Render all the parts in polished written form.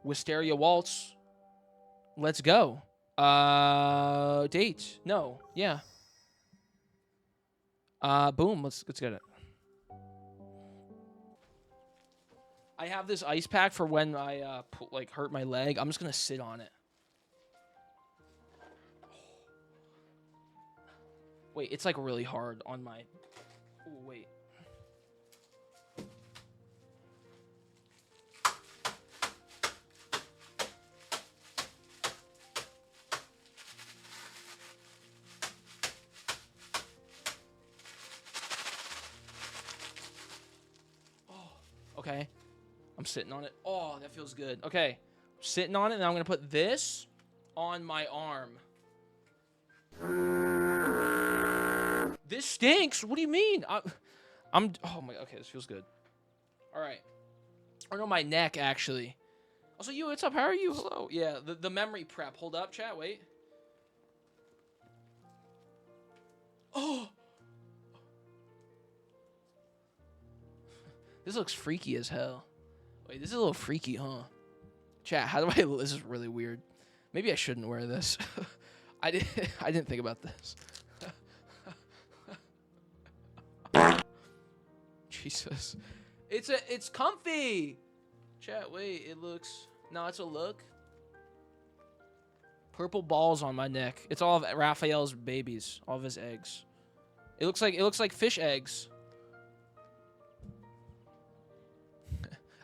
Wisteria Waltz. Let's go. Date. No. Yeah. Boom. Let's get it. I have this ice pack for when I hurt my leg. I'm just gonna sit on it. Wait, it's like really hard on my. Oh, wait. Okay. I'm sitting on it. Oh, that feels good. Okay. I'm sitting on it, and I'm going to put this on my arm. This stinks. What do you mean? Oh my, okay, this feels good. All right. Or no, my neck, actually. Also, you, what's up? How are you? Hello. Yeah, the memory prep. Hold up, chat. Wait. Oh. This looks freaky as hell. Wait, this is a little freaky, huh? Chat, how do I... This is really weird. Maybe I shouldn't wear this. I didn't think about this. Jesus. It's comfy. Chat, wait, it looks... No, it's a look. Purple balls on my neck. It's all of Rafayel's babies. All of his eggs. It looks like fish eggs.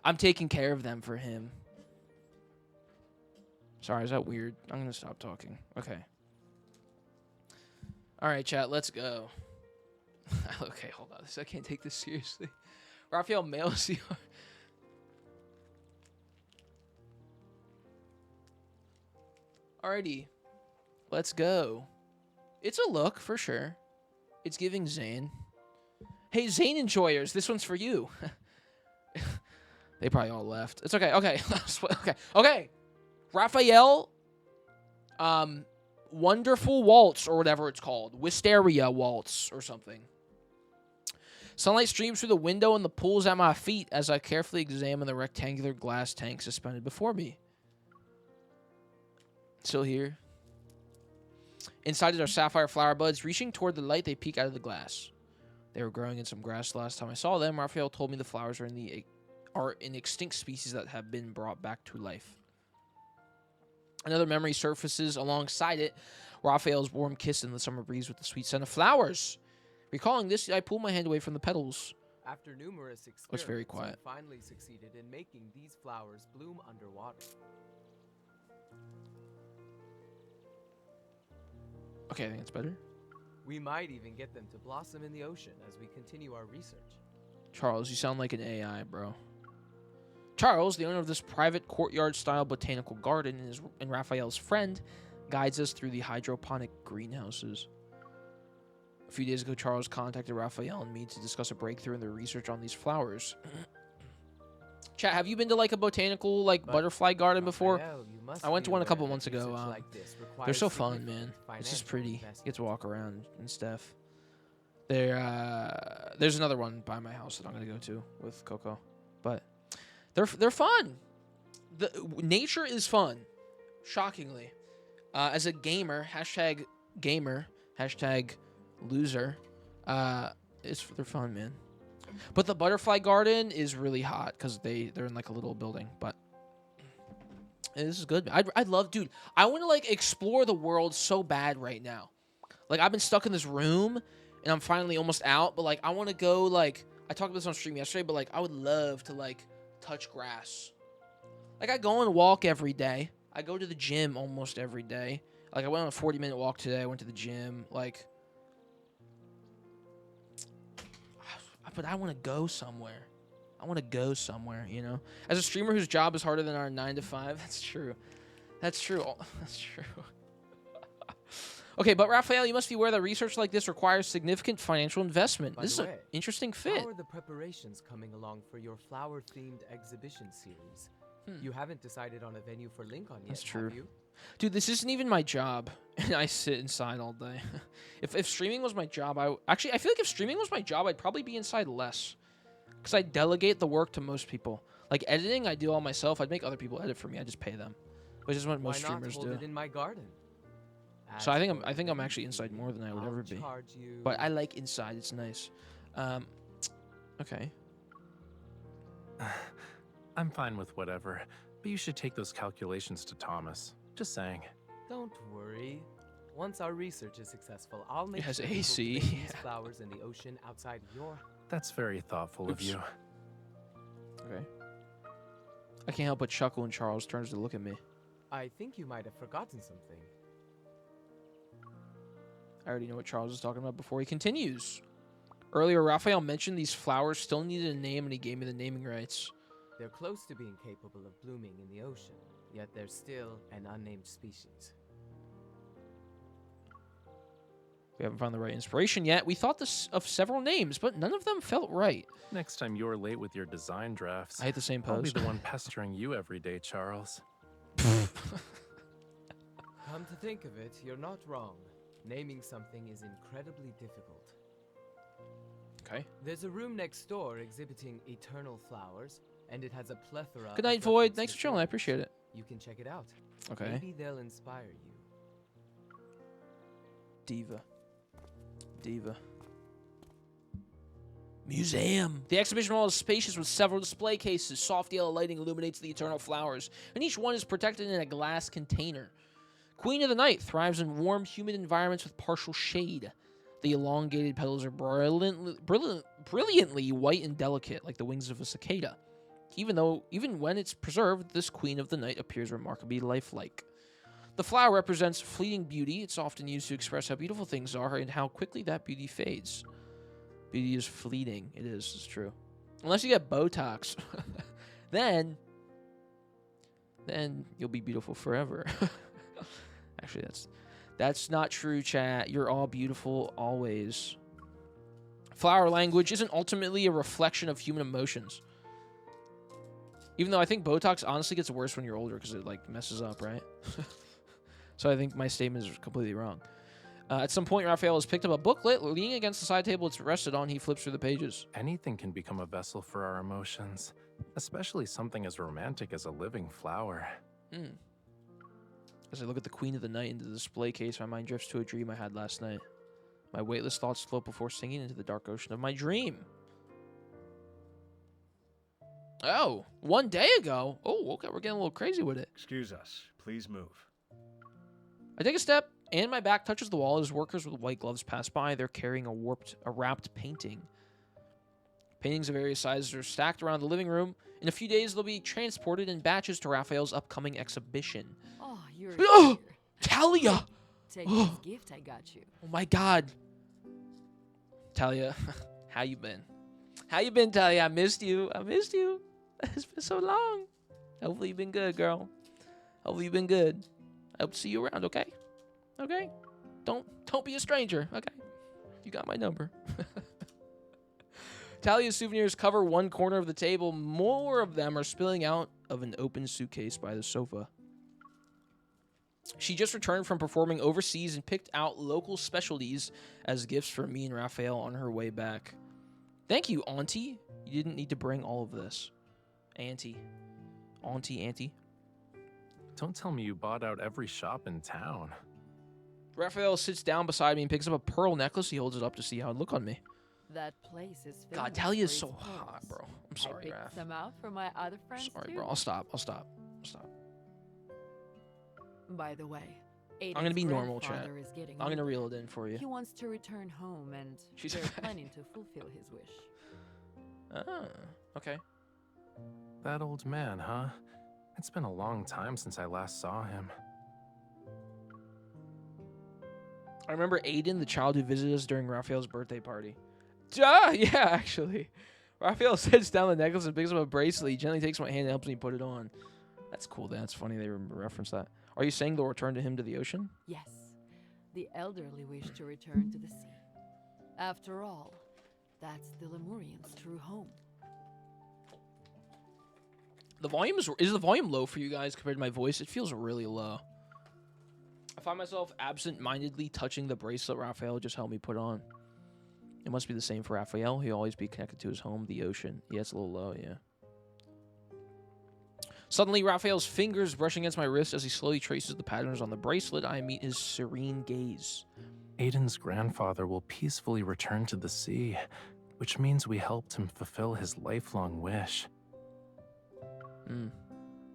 I'm taking care of them for him. Sorry, is that weird? I'm going to stop talking. Okay. All right, chat, let's go. Okay, hold on. I can't take this seriously. Rafayel mails you. Alrighty. Let's go. It's a look, for sure. It's giving Zane. Hey, Zane enjoyers, this one's for you. They probably all left. It's okay. Okay. Okay. Rafayel, Wonderful Waltz, or whatever it's called. Wisteria Waltz, or something. Sunlight streams through the window and the pools at my feet as I carefully examine the rectangular glass tank suspended before me. Still here. Inside are sapphire flower buds. Reaching toward the light, they peek out of the glass. They were growing in some grass last time I saw them. Rafayel told me the flowers are in extinct species that have been brought back to life. Another memory surfaces alongside it. Rafayel's warm kiss in the summer breeze with the sweet scent of flowers. Recalling this, I pull my hand away from the petals. After numerous experiments, it's very quiet. we finally succeeded in making these flowers bloom underwater. Okay, I think it's better. We might even get them to blossom in the ocean as we continue our research. Charles, you sound like an AI, bro. Charles, the owner of this private courtyard-style botanical garden and Rafayel's friend, guides us through the hydroponic greenhouses. A few days ago, Charles contacted Rafayel and me to discuss a breakthrough in their research on these flowers. Chat, have you been to like a botanical butterfly garden before? I went to one a couple months ago. They're so fun, man. It's just pretty. You get to walk around and stuff. There's another one by my house that I'm gonna go to with Coco, but they're fun. The nature is fun, shockingly. As a gamer, #gamer, #loser, they're fun, man. But the butterfly garden is really hot because they're in like a little building. But this is good. I'd love, dude. I want to like explore the world so bad right now. Like I've been stuck in this room and I'm finally almost out. But like I want to go like I talked about this on stream yesterday. But like I would love to like touch grass. Like I go and walk every day. I go to the gym almost every day. Like I went on a 40-minute walk today. I went to the gym. Like. But I want to go somewhere. You know? As a streamer whose job is harder than our 9 to 5, that's true. That's true. Okay, but Rafayel, you must be aware that research like this requires significant financial investment. This is an interesting fit. How are the preparations coming along for your flower-themed exhibition series? You haven't decided on a venue for Lincoln yet, That's true. have you? Dude, this isn't even my job, and I sit inside all day. If streaming was my job, I feel like if streaming was my job, I'd probably be inside less, because I delegate the work to most people. Like editing, I do all myself. I'd make other people edit for me. I just pay them, which is what Why most not streamers hold do. it in my garden? So As I for think I'm the actually fee, inside more than I would I'll ever be. charge you. But I like inside. It's nice. Okay. I'm fine with whatever, but you should take those calculations to Thomas. Just saying. Don't worry. Once our research is successful, I'll make has sure we AC. cultivate these flowers in the ocean outside your. That's very thoughtful of Oops. you. Okay. I can't help but chuckle when Charles turns to look at me. I think you might have forgotten something. I already know what Charles is talking about before he continues. Earlier, Raphael mentioned these flowers still needed a name, and he gave me the naming rights. They're close to being capable of blooming in the ocean, yet they're still an unnamed species. We haven't found the right inspiration yet. We thought of several names, but none of them felt right. Next time you're late with your design drafts, I hate the same I'll be pose. the one pestering you every day, Charles. Come to think of it, you're not wrong. Naming something is incredibly difficult. Okay. There's a room next door exhibiting eternal flowers, and it has a plethora. Good of night, Void. references Thanks for to chilling. I it. appreciate it. You can check it out. Okay. Maybe they'll inspire you. Diva. Museum. The exhibition hall is spacious with several display cases. Soft yellow lighting illuminates the eternal flowers, and each one is protected in a glass container. Queen of the Night thrives in warm, humid environments with partial shade. The elongated petals are brilliantly white and delicate, like the wings of a cicada. Even when it's preserved, this Queen of the Night appears remarkably lifelike. The flower represents fleeting beauty. It's often used to express how beautiful things are and how quickly that beauty fades. Beauty is fleeting. It is. It's true. Unless you get Botox. then you'll be beautiful forever. Actually, that's not true, chat. You're all beautiful always. Flower language isn't ultimately a reflection of human emotions. Even though I think Botox honestly gets worse when you're older because it like messes up, right? So I think my statement is completely wrong. At some point, Raphael has picked up a booklet. Leaning against the side table it's rested on, he flips through the pages. Anything can become a vessel for our emotions, especially something as romantic as a living flower. As I look at the Queen of the Night in the display case, my mind drifts to a dream I had last night. My weightless thoughts float before sinking into the dark ocean of my dream. Oh, 1 day ago? Oh, okay, we're getting a little crazy with it. Excuse us. Please move. I take a step, and my back touches the wall as workers with white gloves pass by. They're carrying a wrapped painting. Paintings of various sizes are stacked around the living room. In a few days, they'll be transported in batches to Raphael's upcoming exhibition. Oh, you're Oh, here. Talia! Take this gift I got you. Oh my God. Talia, how you been? How you been, Talia? I missed you. It's been so long. Hopefully you've been good, girl. Hopefully you've been good. I hope to see you around, okay? Okay? Don't be a stranger, okay? You got my number. Talia's souvenirs cover one corner of the table. More of them are spilling out of an open suitcase by the sofa. She just returned from performing overseas and picked out local specialties as gifts for me and Raphael on her way back. Thank you, Auntie. You didn't need to bring all of this. Auntie. Don't tell me you bought out every shop in town. Raphael sits down beside me and picks up a pearl necklace. He holds it up to see how it look on me. That place is famous God, Talia is for so its hot, pearls. bro. I'm I sorry, picked Raph. some out for my other friends Sorry, too. bro. I'll stop. By the way, I'm gonna be normal, chat. grandfather is getting I'm gonna older. reel it in for you. He wants to return home, and She's they're back. planning to fulfill his wish. Ah, okay. That old man, huh? It's been a long time since I last saw him. I remember Aiden, the child who visited us during Raphael's birthday party. Yeah, actually. Raphael sets down the necklace and picks up a bracelet. He gently takes my hand and helps me put it on. That's cool. That's funny they reference that. Are you saying they'll return to him to the ocean? Yes, the elderly wish to return to the sea. After all, that's the Lemurians' true home. The volume is the volume low for you guys compared to my voice? It feels really low. I find myself absent-mindedly touching the bracelet Raphael just helped me put on. It must be the same for Raphael. He'll always be connected to his home, the ocean. Yeah, it's a little low, yeah. Suddenly, Raphael's fingers brush against my wrist as he slowly traces the patterns on the bracelet. I meet his serene gaze. Aiden's grandfather will peacefully return to the sea, which means we helped him fulfill his lifelong wish.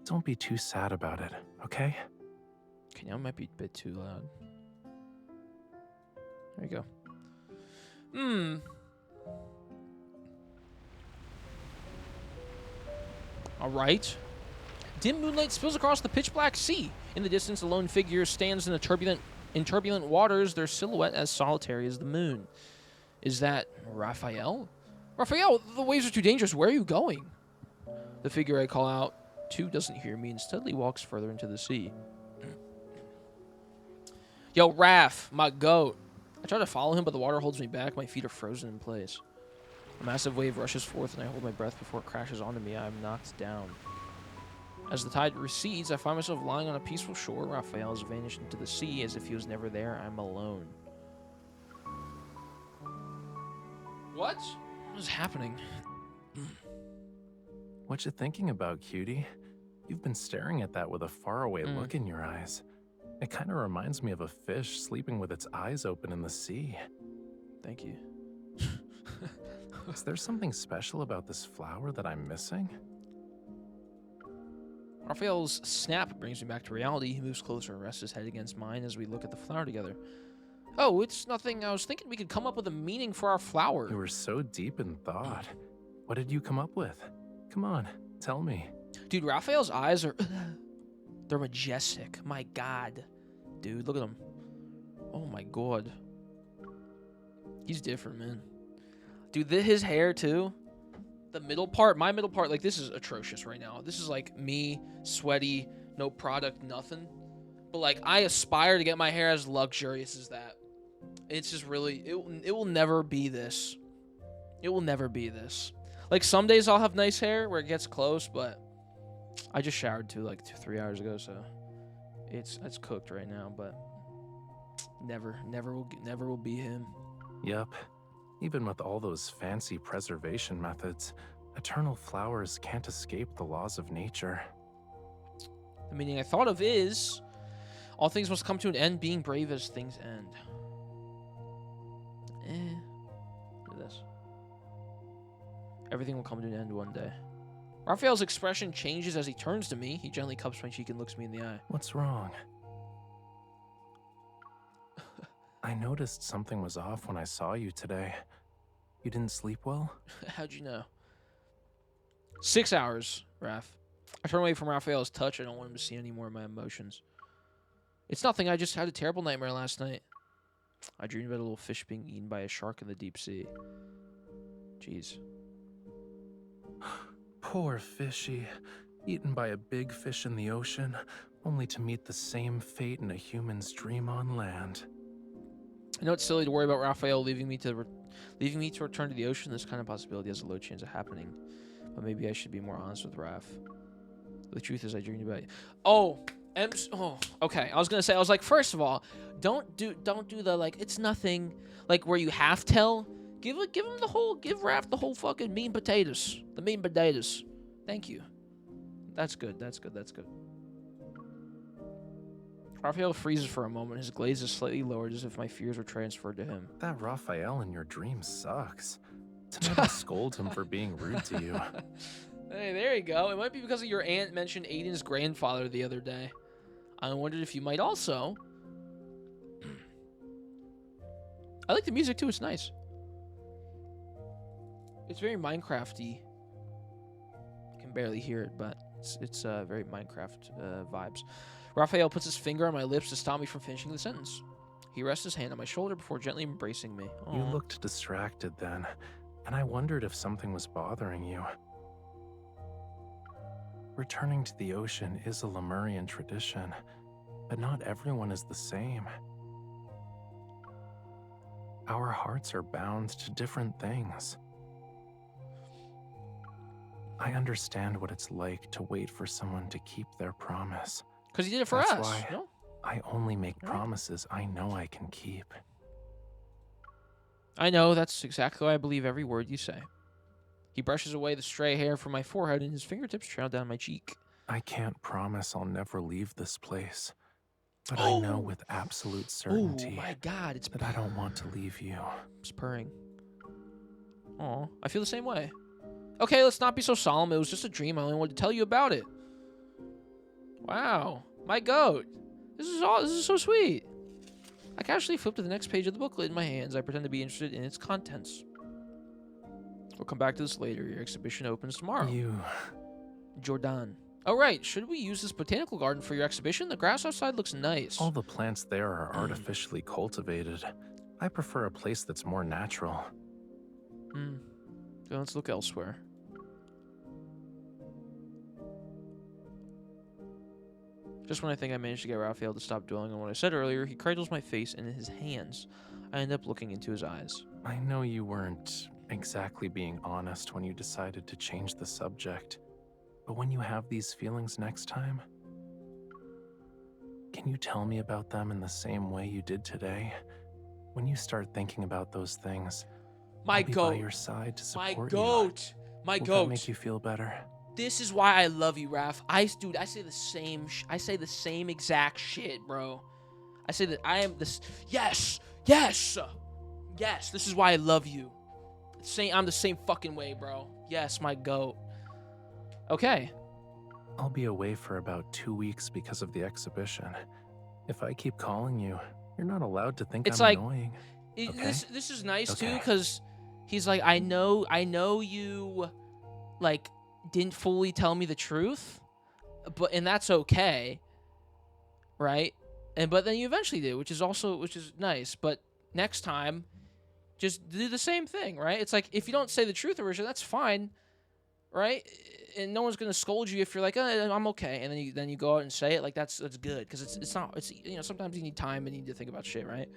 Don't be too sad about it, okay? Okay, now it might be a bit too loud. There you go. All right. Dim moonlight spills across the pitch-black sea. In the distance, a lone figure stands in turbulent waters, their silhouette as solitary as the moon. Is that Rafayel? Rafayel, the waves are too dangerous. Where are you going? The figure I call out to doesn't hear me and steadily walks further into the sea. Yo, Raph, my goat. I try to follow him, but the water holds me back. My feet are frozen in place. A massive wave rushes forth, and I hold my breath before it crashes onto me. I am knocked down. As the tide recedes, I find myself lying on a peaceful shore. Raphael has vanished into the sea as if he was never there. I'm alone. What? What is happening? What you thinking about, cutie? You've been staring at that with a faraway look in your eyes. It kind of reminds me of a fish sleeping with its eyes open in the sea. Thank you. Is there something special about this flower that I'm missing? Raphael's snap brings me back to reality. He moves closer and rests his head against mine as we look at the flower together. Oh, it's nothing. I was thinking we could come up with a meaning for our flower. You were so deep in thought. What did you come up with? Come on, tell me. Dude, Raphael's eyes are... they're majestic. My God. Dude, look at him. Oh my God. He's different, man. Dude, his hair, too. The middle part, my middle part, like, this is atrocious right now. This is, like, me, sweaty, no product, nothing. But, like, I aspire to get my hair as luxurious as that. It's just really... It will never be this. It will never be this. Like, some days I'll have nice hair where it gets close, but... I just showered, too, like, 3 hours ago, so... It's cooked right now, but... Never will be him. Yup. Even with all those fancy preservation methods, eternal flowers can't escape the laws of nature. The meaning I thought of is, all things must come to an end, being brave as things end. Look at this. Everything will come to an end one day. Raphael's expression changes as he turns to me. He gently cups my cheek and looks me in the eye. What's wrong? I noticed something was off when I saw you today. You didn't sleep well? How'd you know? 6 hours, Raph. I turn away from Raphael's touch. I don't want him to see any more of my emotions. It's nothing. I just had a terrible nightmare last night. I dreamed about a little fish being eaten by a shark in the deep sea. Jeez. Poor fishy. Eaten by a big fish in the ocean, only to meet the same fate in a human's dream on land. I know it's silly to worry about Raphael leaving me to return to the ocean. This kind of possibility has a low chance of happening. But maybe I should be more honest with Raph. The truth is, I dreamed about it. Oh, okay. I was gonna say, I was like, first of all, don't do the like it's nothing like where you half tell. Give Raph the whole fucking mean potatoes. The mean potatoes. Thank you. That's good. That's good. Raphael freezes for a moment. His glaze is slightly lowered as if my fears were transferred to him. That Raphael in your dream sucks. Tonight I scold him for being rude to you. Hey, there you go. It might be because of your aunt mentioned Aiden's grandfather the other day. I wondered if you might also. I like the music too. It's nice. It's very Minecraft-y. I can barely hear it, but it's very Minecraft vibes. Raphael puts his finger on my lips to stop me from finishing the sentence. He rests his hand on my shoulder before gently embracing me. Aww. You looked distracted then, and I wondered if something was bothering you. Returning to the ocean is a Lemurian tradition, but not everyone is the same. Our hearts are bound to different things. I understand what it's like to wait for someone to keep their promise. Because he did it for That's us. why No? I only make promises I know I can keep. I know. That's exactly why I believe every word you say. He brushes away the stray hair from my forehead, and his fingertips trail down my cheek. I can't promise I'll never leave this place, but I know with absolute certainty my God, it's that I don't want to leave you. purring. Aw, I feel the same way. Okay, let's not be so solemn. It was just a dream. I only wanted to tell you about it. Wow, my goat. This is so sweet. I casually flip to the next page of the booklet in my hands. I pretend to be interested in its contents. We'll come back to this later. Your exhibition opens tomorrow. You... Jordan. Oh, right. Should we use this botanical garden for your exhibition? The grass outside looks nice. All the plants there are artificially cultivated. I prefer a place that's more natural. Then let's look elsewhere. Just when I think I managed to get Rafayel to stop dwelling on what I said earlier, he cradles my face in his hands. I end up looking into his eyes. I know you weren't exactly being honest when you decided to change the subject, but when you have these feelings next time, can you tell me about them in the same way you did today? When you start thinking about those things, My I'll be goat. by your side to support My you. goat. My Will goat. that make you feel better? This is why I love you, Raph. I say the same. I say the same exact shit, bro. I say that I am this. Yes. This is why I love you. I'm the same fucking way, bro. Yes, my goat. Okay. I'll be away for about 2 weeks because of the exhibition. If I keep calling you, you're not allowed to think It's I'm like- annoying. Okay. This is nice too, Okay. because he's like, I know you, like, didn't fully tell me the truth, and that's okay, right? But then you eventually did, which is nice. But next time, just do the same thing, right? It's like, if you don't say the truth originally, that's fine, right? And no one's gonna scold you if you're like, I'm okay, and then you go out and say it. Like, that's good, because it's sometimes you need time and you need to think about shit, right?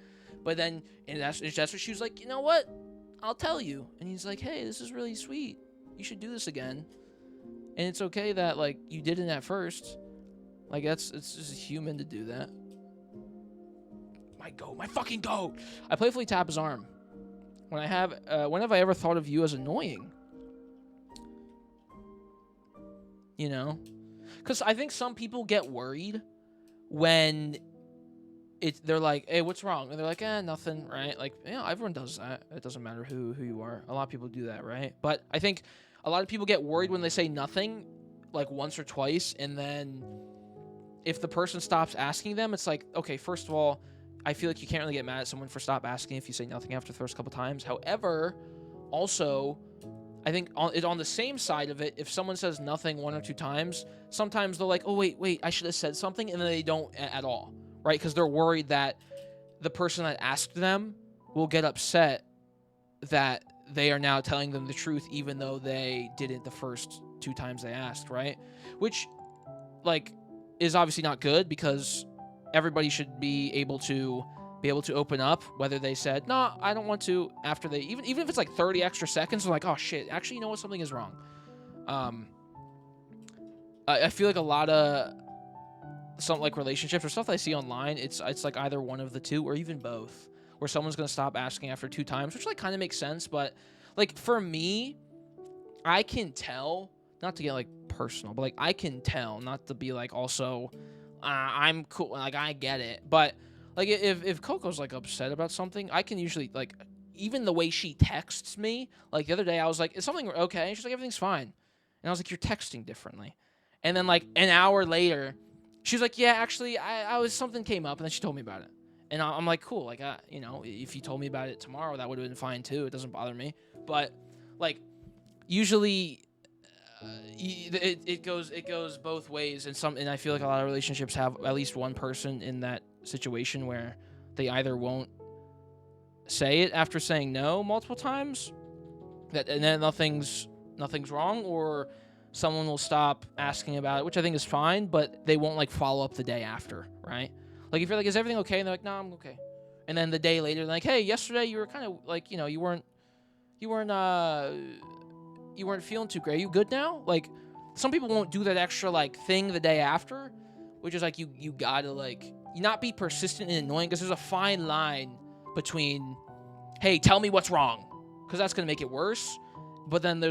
But then, and that's what she was like, you know what? I'll tell you. And he's like, hey, this is really sweet. You should do this again. And it's okay that, like, you didn't at first. Like, it's just human to do that. My fucking goat. I playfully tap his arm. When have I ever thought of you as annoying? You know? Because I think some people get worried when they're like, hey, what's wrong? And they're like, nothing, right? Like, everyone does that. It doesn't matter who you are. A lot of people do that, right? But I think a lot of people get worried when they say nothing, like, once or twice, and then if the person stops asking them, it's like, okay, first of all, I feel like you can't really get mad at someone for stop asking if you say nothing after the first couple times. However, also, I think on the same side of it, if someone says nothing 1 or 2 times, sometimes they're like, oh, wait, I should have said something, and then they don't at all. Right, because they're worried that the person that asked them will get upset that they are now telling them the truth, even though they didn't the first 2 times they asked, right? Which, like, is obviously not good, because everybody should be able to open up, whether they said, no, I don't want to, after they, even if it's like 30 extra seconds, they're like, oh shit, actually, you know what, something is wrong. I feel like a lot of some, like, relationships or stuff that I see online, it's like either one of the two or even both, where someone's gonna stop asking after 2 times, which, like, kind of makes sense. But, like, for me, I can tell, not to get, like, personal, but, like, I can tell, not to be like, also, I'm cool, like, I get it, but, like, if Coco's, like, upset about something, I can usually, like, even the way she texts me, like, the other day I was like, is something okay? And she's like, everything's fine. And I was like, you're texting differently. And then, like, an hour later, she was like, yeah, actually, something came up, and then she told me about it. And I'm like, cool, like, if you told me about it tomorrow, that would have been fine too. It doesn't bother me. But, like, usually, it goes both ways. And I feel like a lot of relationships have at least one person in that situation where they either won't say it after saying no multiple times, and then nothing's wrong, or someone will stop asking about it, which I think is fine, but they won't, like, follow up the day after, right? Like, if you're like, is everything okay? And they're like, no, I'm okay. And then the day later, they're like, hey, yesterday you were kind of, like, you weren't feeling too great. Are you good now? Like, some people won't do that extra, like, thing the day after, which is like, you gotta, like, not be persistent and annoying, because there's a fine line between, hey, tell me what's wrong, because that's gonna make it worse. But then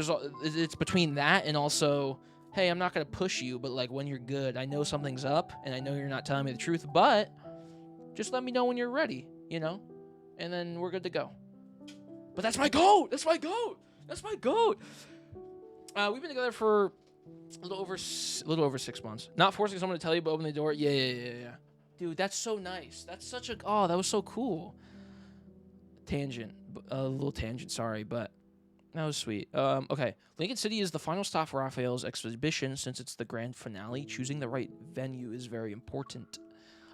it's between that and also hey, I'm not going to push you, but like when you're good, I know something's up and I know you're not telling me the truth, but just let me know when you're ready, you know? And then we're good to go. But that's my goat. That's my goat. That's my goat. We've been together for a little over 6 months. Not forcing someone to tell you, but open the door. Yeah. Dude, that's so nice. That's such a... Oh, that was so cool. Tangent. A little tangent, sorry, but that was sweet. Okay. Lincoln City is the final stop for Rafayel's exhibition. Since it's the grand finale, choosing the right venue is very important.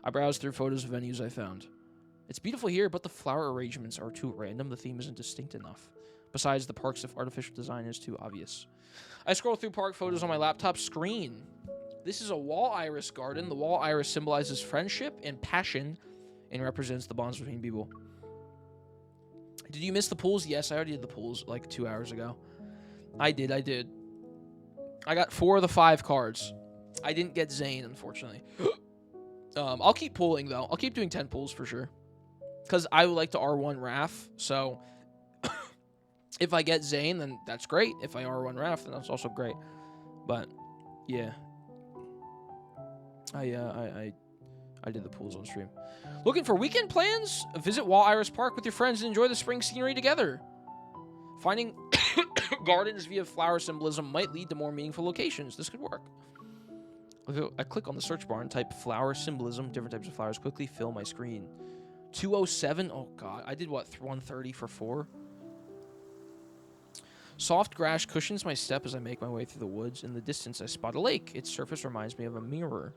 I browsed through photos of venues I found. It's beautiful here, but the flower arrangements are too random. The theme isn't distinct enough. Besides, the park's artificial design is too obvious. I scroll through park photos on my laptop screen. This is a wall iris garden. The wall iris symbolizes friendship and passion and represents the bonds between people. Did you miss the pools? Yes, I already did the pools like 2 hours ago. I did. I got 4 of the 5 cards. I didn't get Zane, unfortunately. I'll keep pooling, though. I'll keep doing 10 pools for sure. Because I would like to R1 Raf, so if I get Zane, then that's great. If I R1 Raf, then that's also great. But, yeah. I did the pools on stream. Looking for weekend plans? Visit Wall Iris Park with your friends and enjoy the spring scenery together. Finding gardens via flower symbolism might lead to more meaningful locations. This could work. I click on the search bar and type flower symbolism. Different types of flowers quickly fill my screen. 207? Oh, God. I did, what, 130 for 4? Soft grass cushions my step as I make my way through the woods. In the distance, I spot a lake. Its surface reminds me of a mirror.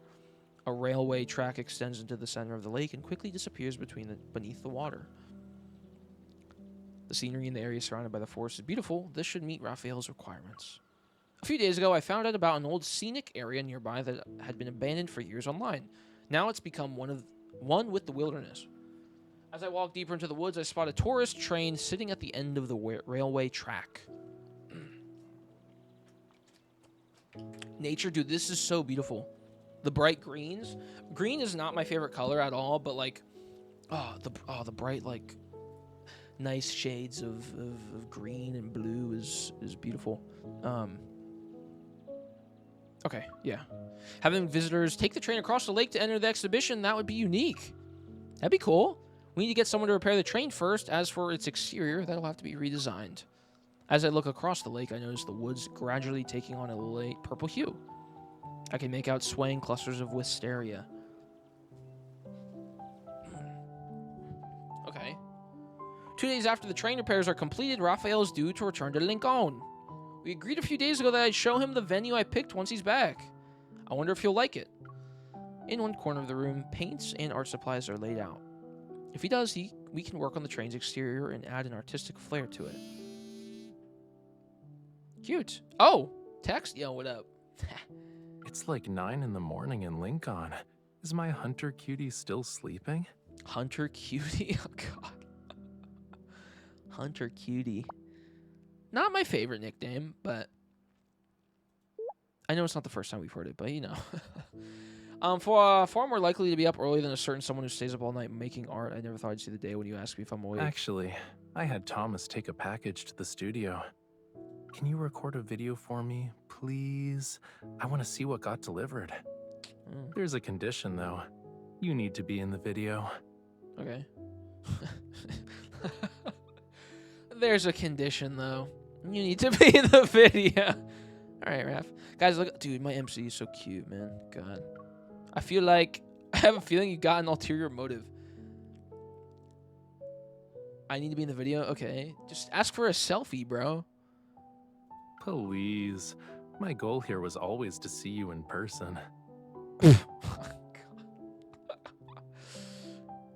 A railway track extends into the center of the lake and quickly disappears beneath the water. The scenery in the area surrounded by the forest is beautiful. This should meet Rafayel's requirements. A few days ago, I found out about an old scenic area nearby that had been abandoned for years online. Now it's become one with the wilderness. As I walk deeper into the woods, I spot a tourist train sitting at the end of the railway track. Nature, dude, this is so beautiful. The bright greens. Green is not my favorite color at all, but like, the bright, like, nice shades of green and blue is beautiful. Okay, yeah. Having visitors take the train across the lake to enter the exhibition, that would be unique. That'd be cool. We need to get someone to repair the train first. As for its exterior, that'll have to be redesigned. As I look across the lake, I notice the woods gradually taking on a light purple hue. I can make out swaying clusters of wisteria. Okay. 2 days after the train repairs are completed, Rafayel is due to return to Lincoln. We agreed a few days ago that I'd show him the venue I picked once he's back. I wonder if he'll like it. In one corner of the room, paints and art supplies are laid out. If he does, we can work on the train's exterior and add an artistic flair to it. Cute. Oh, text? Yo, what up? It's like 9 in the morning in Lincoln. Is my hunter cutie still sleeping? Hunter Cutie? Oh, God. Hunter Cutie. Not my favorite nickname, but I know it's not the first time we've heard it, but you know. Far more likely to be up early than a certain someone who stays up all night making art. I never thought I'd see the day when you asked me if I'm awake. Actually, I had Thomas take a package to the studio. Can you record a video for me, please? I want to see what got delivered. There's a condition, though. You need to be in the video. Okay. There's a condition, though. You need to be in the video. All right, Raph. Guys, look. Dude, my MC is so cute, man. God. I have a feeling you got an ulterior motive. I need to be in the video? Okay. Just ask for a selfie, bro. Please. My goal here was always to see you in person.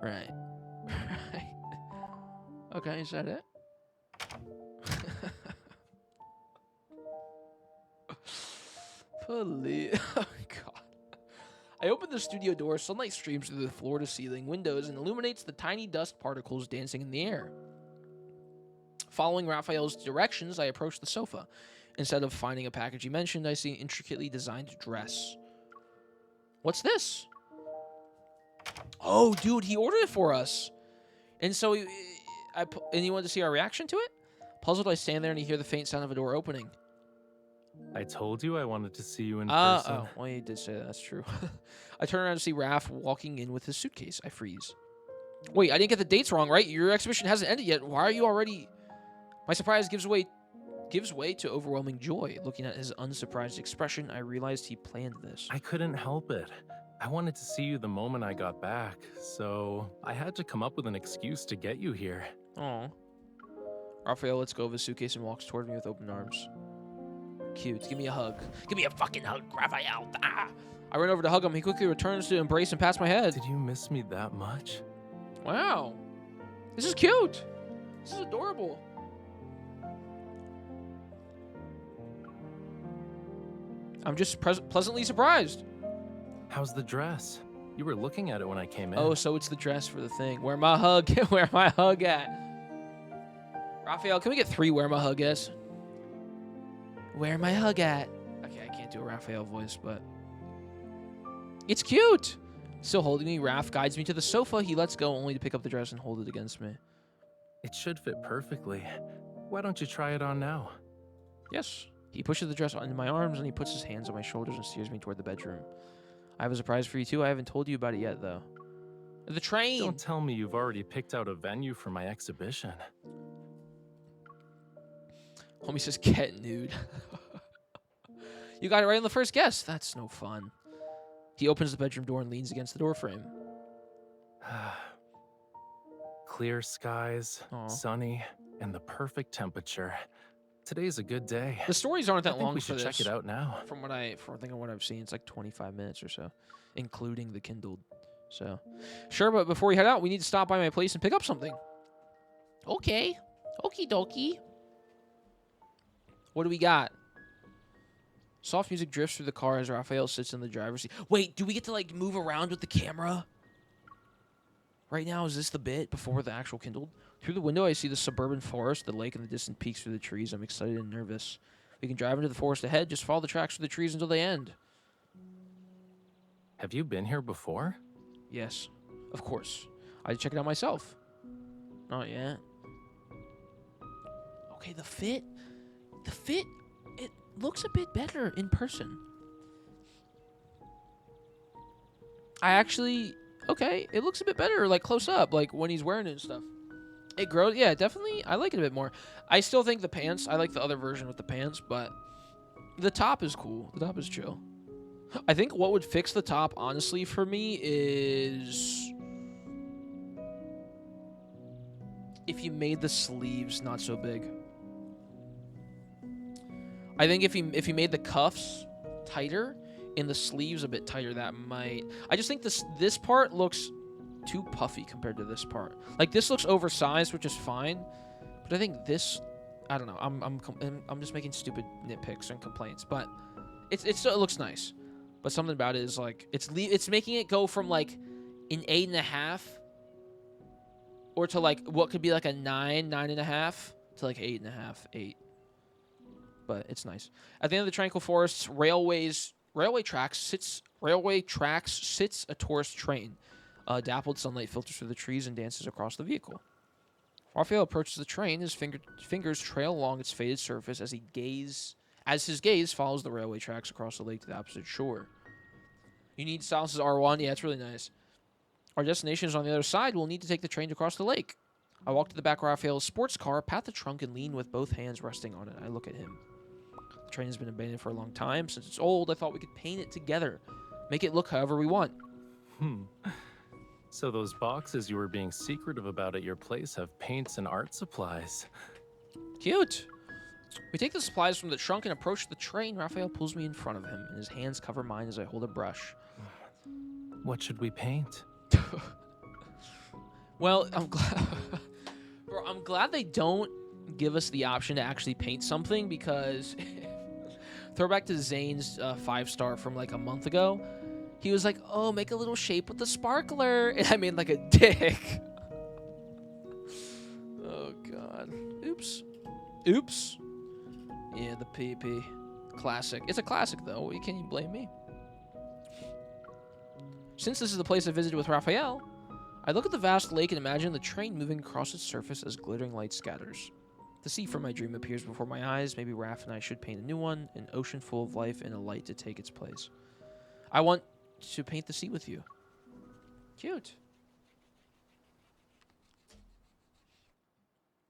Right. Right. Okay, is that it? Please. Oh, God. I open the studio door. Sunlight streams through the floor-to-ceiling windows and illuminates the tiny dust particles dancing in the air. Following Rafayel's directions, I approach the sofa. Instead of finding a package he mentioned, I see an intricately designed dress. What's this? Oh, dude, he ordered it for us. And so he wanted to see our reaction to it? Puzzled, I stand there and I hear the faint sound of a door opening. I told you I wanted to see you in Oh, person. well, you did say that. That's true. I turn around to see Raph walking in with his suitcase. I freeze. Wait, I didn't get the dates wrong, right? Your exhibition hasn't ended yet. Why are you already... My surprise gives way to overwhelming joy. Looking at his unsurprised expression, I realized he planned this. I couldn't help it. I wanted to see you the moment I got back, so I had to come up with an excuse to get you here. Oh. Rafayel lets go of his suitcase and walks toward me with open arms. Cute. Give me a hug. Give me a fucking hug, Rafayel. Ah! I run over to hug him. He quickly returns to embrace and pats my head. Did you miss me that much? Wow. This is cute. This is adorable. I'm just pleasantly surprised. How's the dress? You were looking at it when I came in. Oh, so it's the dress for the thing. Where my hug? Where my hug at? Rafayel, can we get 3 where my hug is? Where my hug at? Okay, I can't do a Rafayel voice, but... It's cute! Still holding me, Raph guides me to the sofa. He lets go only to pick up the dress and hold it against me. It should fit perfectly. Why don't you try it on now? Yes. He pushes the dress into my arms and he puts his hands on my shoulders and steers me toward the bedroom. I have a surprise for you too. I haven't told you about it yet, though. The train! Don't tell me you've already picked out a venue for my exhibition. Homie says, get nude. You got it right on the first guess. That's no fun. He opens the bedroom door and leans against the door frame. Clear skies, Aw. sunny, and the perfect temperature. Today's a good day. The stories aren't I that think long we for should this. check it out now. From what I've seen, it's like 25 minutes or so, including the Kindled. So, sure, but before we head out, we need to stop by my place and pick up something. Okay. Okie dokie. What do we got? Soft music drifts through the car as Rafayel sits in the driver's seat. Wait, do we get to, like, move around with the camera? Right now, is this the bit before the actual Kindled? Through the window, I see the suburban forest, the lake, and the distant peaks through the trees. I'm excited and nervous. We can drive into the forest ahead. Just follow the tracks through the trees until they end. Have you been here before? Yes, of course. I'd check it out myself. Not yet. Okay, the fit, it looks a bit better in person. Okay, it looks a bit better, like close up, like when he's wearing it and stuff. It grows, yeah, definitely. I like it a bit more. I still think the pants, I like the other version with the pants, but the top is cool. The top is chill. I think what would fix the top, honestly, for me is if you made the sleeves not so big. I think if you made the cuffs tighter and the sleeves a bit tighter, that might... I just think this part looks too puffy compared to this part. Like, this looks oversized, which is fine, but I think this... I don't know. I'm just making stupid nitpicks and complaints, but it looks nice. But something about it is like it's making it go from like an 8.5 or to like what could be like a 9.5 to like 8.5, 8. But it's nice. At the end of the tranquil forests, railway tracks sits a tourist train. Dappled sunlight filters through the trees and dances across the vehicle. Rafayel approaches the train. His fingers trail along its faded surface as his gaze follows the railway tracks across the lake to the opposite shore. You need Silas's R1. Yeah, it's really nice. Our destination is on the other side. We'll need to take the train to cross the lake. I walk to the back of Rafayel's sports car, pat the trunk, and lean with both hands resting on it. I look at him. The train has been abandoned for a long time. Since it's old, I thought we could paint it together. Make it look however we want. So those boxes you were being secretive about at your place have paints and art supplies. Cute. We take the supplies from the trunk and approach the train. Rafayel pulls me in front of him, and his hands cover mine as I hold a brush. What should we paint? Well, I'm glad they don't give us the option to actually paint something, because throwback to Zane's 5-star from like a month ago. He was like, oh, make a little shape with the sparkler. And I made like a dick. Oh, God. Oops. Yeah, the PP. Classic. It's a classic, though. Can you blame me? Since this is the place I visited with Rafayel, I look at the vast lake and imagine the train moving across its surface as glittering light scatters. The sea from my dream appears before my eyes. Maybe Raph and I should paint a new one, an ocean full of life and a light to take its place. I want to paint the sea with you. Cute.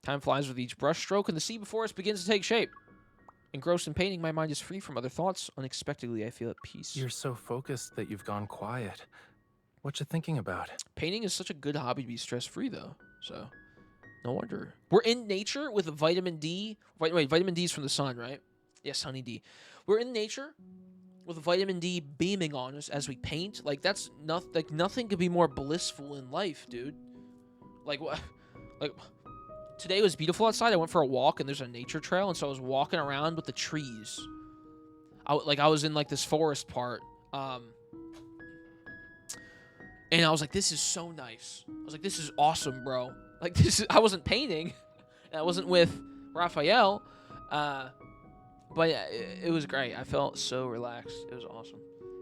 Time flies with each brush stroke, and the sea before us begins to take shape. Engrossed in painting, my mind is free from other thoughts. Unexpectedly, I feel at peace. You're so focused that you've gone quiet. What you thinking about? Painting is such a good hobby to be stress-free, though. So, no wonder. We're in nature with vitamin D. Wait, vitamin D is from the sun, right? Yes, honey D. We're in nature with vitamin D beaming on us as we paint. Like, that's nothing. Like, nothing could be more blissful in life, dude. Like, what? Like, today was beautiful outside. I went for a walk, and there's a nature trail, and so I was walking around with the trees. I was in, like, this forest part. And I was like, this is so nice. I was like, this is awesome, bro. Like, I wasn't painting. And I wasn't with Rafayel. But yeah, it was great. I felt so relaxed. It was awesome.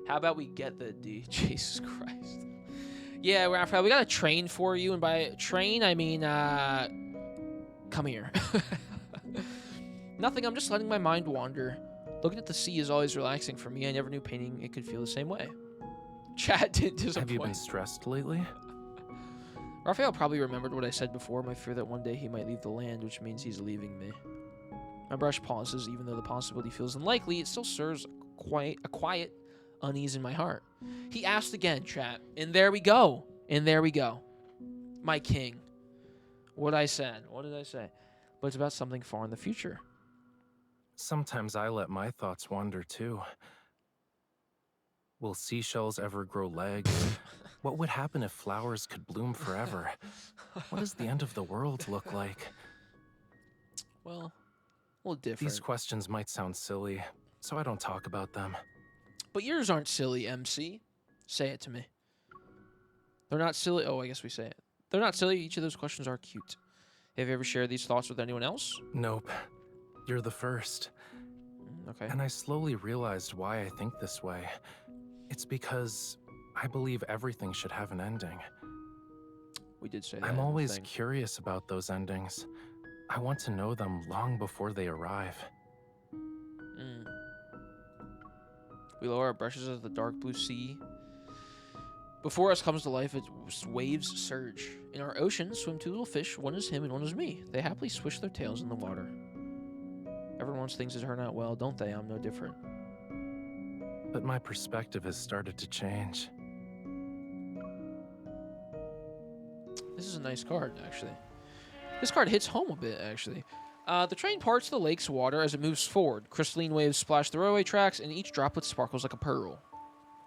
How about we get the D? Jesus Christ. Yeah, Rafayel, we got a train for you. And by train, I mean, come here. Nothing, I'm just letting my mind wander. Looking at the sea is always relaxing for me. I never knew painting it could feel the same way. Chat didn't disappoint. Have you been stressed lately? Raphael probably remembered what I said before, my fear that one day he might leave the land, which means he's leaving me. My brush pauses, even though the possibility feels unlikely, it still serves a quiet unease in my heart. He asked again, chat, and there we go. And there we go. My king. What I said. What did I say? But it's about something far in the future. Sometimes I let my thoughts wander too. Will seashells ever grow legs? What would happen if flowers could bloom forever? What does the end of the world look like? Well, a little different. These questions might sound silly, so I don't talk about them. But yours aren't silly, MC. Say it to me. They're not silly. Oh, I guess we say it. They're not silly. Each of those questions are cute. Have you ever shared these thoughts with anyone else? Nope. You're the first. Okay. And I slowly realized why I think this way. It's because I believe everything should have an ending. We did say that. I'm always curious about those endings. I want to know them long before they arrive. We lower our brushes as the dark blue sea. Before us comes to life, its waves surge. In our ocean swim two little fish. One is him and one is me. They happily swish their tails in the water. Everyone wants things to turn out well, don't they? I'm no different. But my perspective has started to change. This is a nice card, actually. This card hits home a bit, actually. The train parts the lake's water as it moves forward. Crystalline waves splash the railway tracks, and each droplet sparkles like a pearl.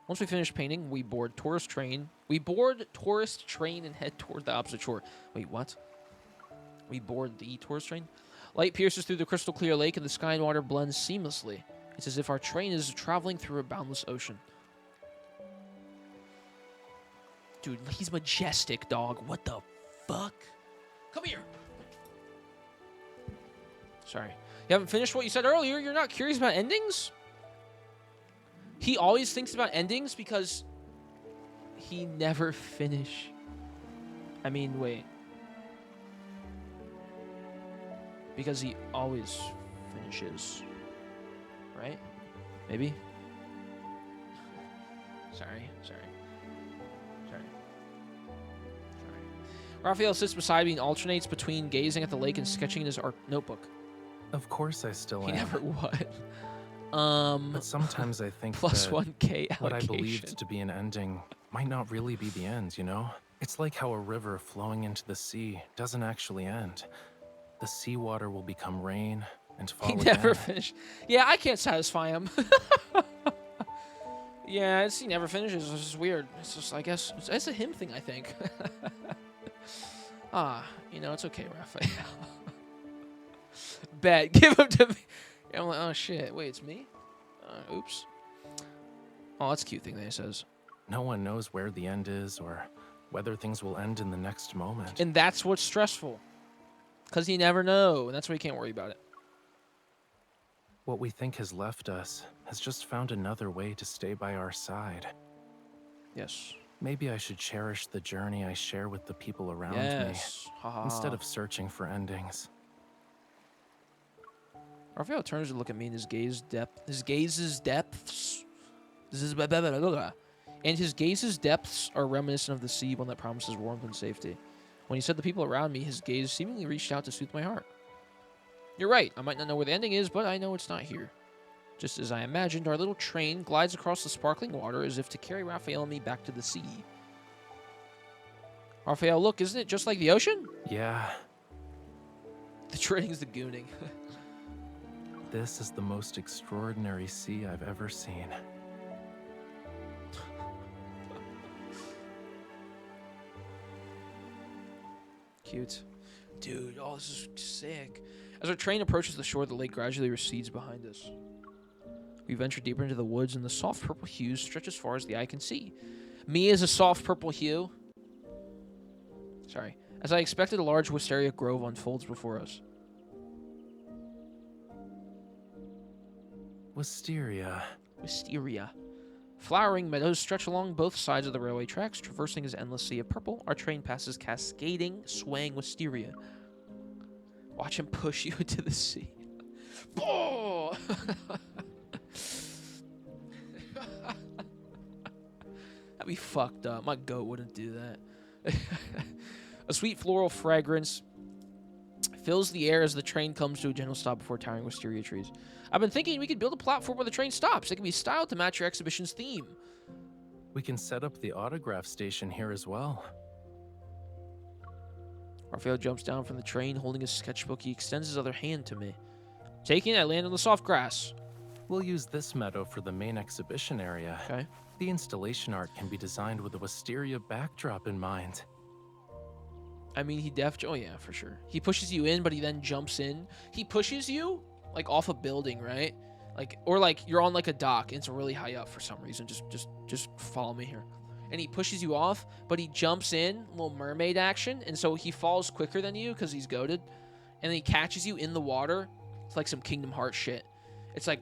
Once we finish painting, we board tourist train and head toward the opposite shore. Wait, what? We board the tourist train? Light pierces through the crystal clear lake, and the sky and water blend seamlessly. It's as if our train is traveling through a boundless ocean. Dude, he's majestic, dog. What the fuck? Come here. Sorry. You haven't finished what you said earlier. You're not curious about endings? He always thinks about endings because he never finish. I mean, wait. Because he always finishes. Right? Maybe? Sorry. Raphael sits beside me and alternates between gazing at the lake and sketching in his art notebook. Of course I still am. He never would. But sometimes I think plus that 1K allocation. what I believed to be an ending might not really be the end, you know? It's like how a river flowing into the sea doesn't actually end. The seawater will become rain and fall He again. never finished. Yeah, I can't satisfy him. Yeah, he never finishes. It's just weird. It's just, I guess, it's a him thing, I think. It's okay, Raphael. Bet. Give him to me. I'm like, oh, shit. Wait, it's me? Oops. Oh, that's a cute thing that he says. No one knows where the end is or whether things will end in the next moment. And that's what's stressful. Because you never know, and that's why you can't worry about it. What we think has left us has just found another way to stay by our side. Yes. Maybe I should cherish the journey I share with the people around Yes. me, instead of searching for endings. Rafayel turns to look at me in his gaze's depths. This is blah, blah, blah, blah, blah. And his gaze's depths are reminiscent of the sea, one that promises warmth and safety. When he said the people around me, his gaze seemingly reached out to soothe my heart. You're right. I might not know where the ending is, but I know it's not here. Just as I imagined, our little train glides across the sparkling water as if to carry Rafayel and me back to the sea. Rafayel, look, isn't it just like the ocean? Yeah, The training's the gooning. this is the most extraordinary sea I've ever seen. Cute. Dude, oh, this is sick. As our train approaches the shore, the lake gradually recedes behind us. We venture deeper into the woods, and the soft purple hues stretch as far as the eye can see. Me is a soft purple hue. Sorry. As I expected, a large wisteria grove unfolds before us. Wisteria. Wisteria. Flowering meadows stretch along both sides of the railway tracks, traversing his endless sea of purple. Our train passes cascading, swaying wisteria. Watch him push you into the sea. Oh! That'd be fucked up. My goat wouldn't do that. A sweet floral fragrance fills the air as the train comes to a gentle stop before towering wisteria trees. I've been thinking we could build a platform where the train stops. It can be styled to match your exhibition's theme. We can set up the autograph station here as well. Rafayel jumps down from the train, holding his sketchbook. He extends his other hand to me. Taking it, I land on the soft grass. We'll use this meadow for the main exhibition area. Okay. The installation art can be designed with a wisteria backdrop in mind. I mean, oh yeah, for sure. He pushes you in, but he then jumps in. He pushes you, like, off a building, right? Or you're on, like, a dock, and it's really high up for some reason. Just follow me here. And he pushes you off, but he jumps in, little mermaid action, and so he falls quicker than you because he's goated. And then he catches you in the water. It's like some Kingdom Hearts shit. It's like,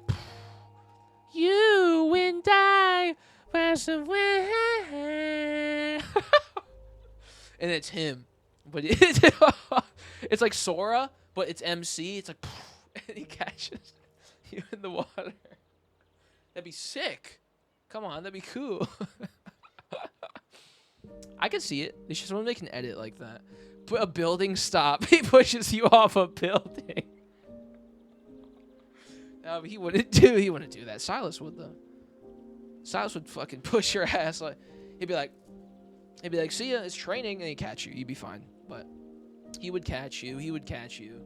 you and I pass away. And it's him. But it's like Sora, but it's MC. It's like, and he catches you in the water. That'd be sick. Come on, that'd be cool. I can see it. They should someone make an edit like that. Put a building stop. He pushes you off a building. No, but he wouldn't do that. Silas would though. Silas would fucking push your ass. Like he'd be like, see ya, it's training, and he'd catch you. You'd be fine. But he would catch you. He would catch you.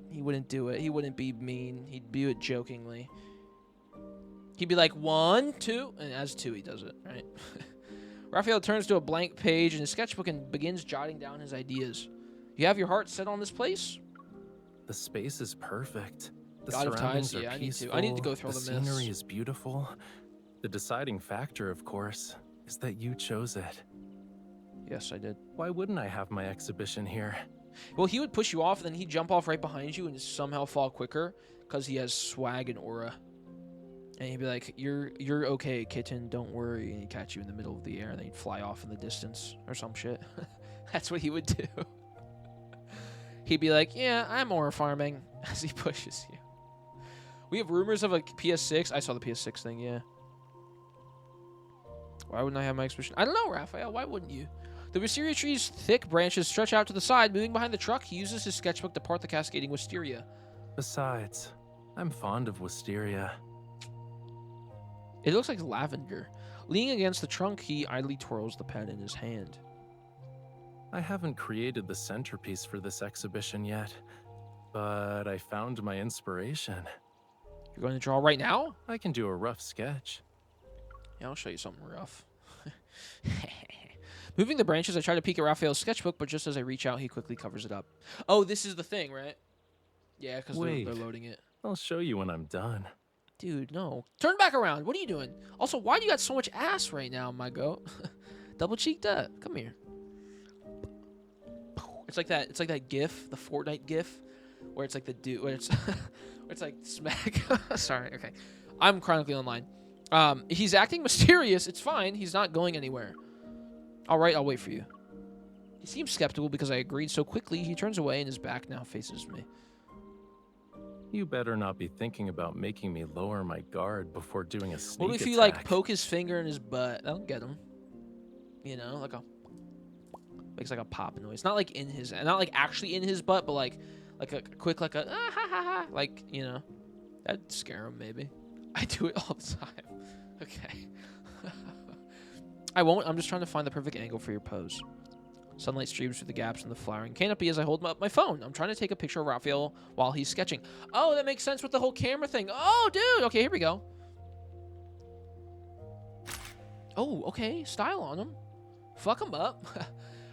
He wouldn't do it. He wouldn't be mean. He'd do it jokingly. He'd be like, 1, 2, and as 2 he does it, right? Rafayel turns to a blank page in his sketchbook and begins jotting down his ideas. You have your heart set on this place? The space is perfect. The God of surroundings Times, are yeah, peaceful. I need to go through all the the myths. scenery is beautiful. The deciding factor, of course, is that you chose it. Yes, I did. Why wouldn't I have my exhibition here? Well, he would push you off, and then he'd jump off right behind you and somehow fall quicker because he has swag and aura. And he'd be like, you're okay, kitten, don't worry. And he'd catch you in the middle of the air, and then he'd fly off in the distance or some shit. That's what he would do. He'd be like, yeah, I'm aura farming, as he pushes you. We have rumors of a PS6. I saw the PS6 thing, yeah. Why wouldn't I have my exhibition? I don't know, Rafayel. Why wouldn't you? The wisteria tree's thick branches stretch out to the side. Moving behind the truck, he uses his sketchbook to part the cascading wisteria. Besides, I'm fond of wisteria. It looks like lavender. Leaning against the trunk, he idly twirls the pen in his hand. I haven't created the centerpiece for this exhibition yet, but I found my inspiration. You're going to draw right now? I can do a rough sketch. Yeah, I'll show you something rough. Moving the branches, I try to peek at Rafayel's sketchbook, but just as I reach out, he quickly covers it up. Oh, this is the thing, right? Yeah, because they're loading it. I'll show you when I'm done. Dude, no. Turn back around. What are you doing? Also, why do you got so much ass right now, my goat? Double cheek that. Come here. It's like that. It's like that GIF, the Fortnite GIF, where it's like the dude, where it's, where it's like smack. Sorry. Okay. I'm chronically online. He's acting mysterious. It's fine. He's not going anywhere. All right, I'll wait for you. He seems skeptical because I agreed so quickly. He turns away and his back now faces me. You better not be thinking about making me lower my guard before doing a sneak What if you attack. like poke his finger in his butt? That'll get him. You know, like a makes like a pop noise. Not like in his, not like actually in his butt, but like a quick like a ah, ha ha ha. Like, you know, that'd scare him maybe. I do it all the time. Okay. I won't. I'm just trying to find the perfect angle for your pose. Sunlight streams through the gaps in the flowering canopy as I hold up my phone. I'm trying to take a picture of Raphael while he's sketching. Oh, that makes sense with the whole camera thing. Oh, dude. Okay, here we go. Oh, okay. Style on him. Fuck him up.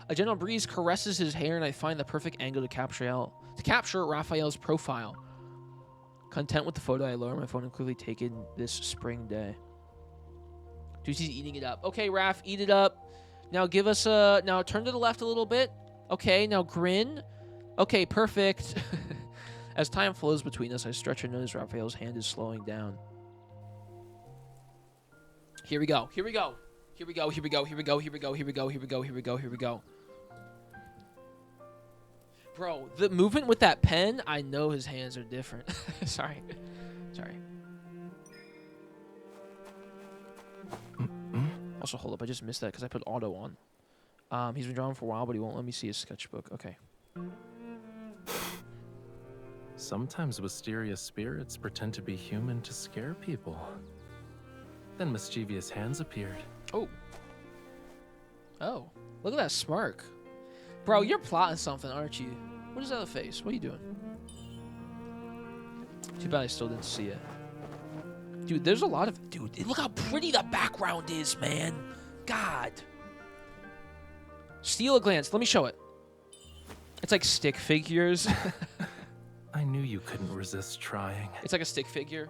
A gentle breeze caresses his hair, and I find the perfect angle to capture Raphael's profile. Content with the photo, I lower my phone and quickly take in this spring day. Dude, he's eating it up. Okay, Raph, eat it up. Now give us a... Now turn to the left a little bit. Okay, now grin. Okay, perfect. As time flows between us, I stretch and notice Raphael's hand is slowing down. Here we go. Here we go. Here we go. Here we go. Here we go. Here we go. Here we go. Here we go. Here we go. Here we go. Bro, the movement with that pen, I know his hands are different. Sorry. Sorry. Also, hold up. I just missed that because I put auto on. He's been drawing for a while, but he won't let me see his sketchbook. Okay. Sometimes Wisteria spirits pretend to be human to scare people. Then mischievous hands appeared. Oh. Oh. Look at that smirk. Bro, you're plotting something, aren't you? What is that face? What are you doing? Too bad I still didn't see it. Dude, there's a lot of... Dude, look how pretty the background is, man. God. Steal a glance. Let me show it. It's like stick figures. I knew you couldn't resist trying. It's like a stick figure.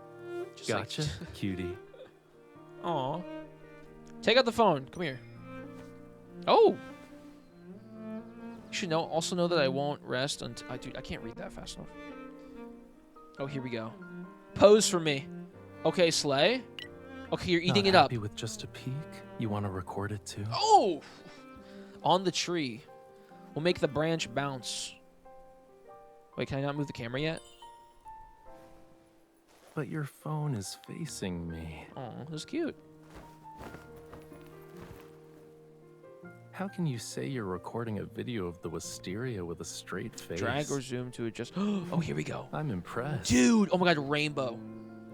Just Gotcha, like... cutie. Aw. Take out the phone. Come here. Oh. You should also know that I won't rest until... Dude, I can't read that fast enough. Oh, here we go. Pose for me. Okay, Slay. Okay, you're eating Not it up. happy with just a peek? You want to record it too? Oh! On the tree. We'll make the branch bounce. Wait, can I not move the camera yet? But your phone is facing me. Oh, this is cute. How can you say you're recording a video of the Wisteria with a straight face? Drag or zoom to adjust. Oh, here we go. I'm impressed. Dude! Oh my god, rainbow.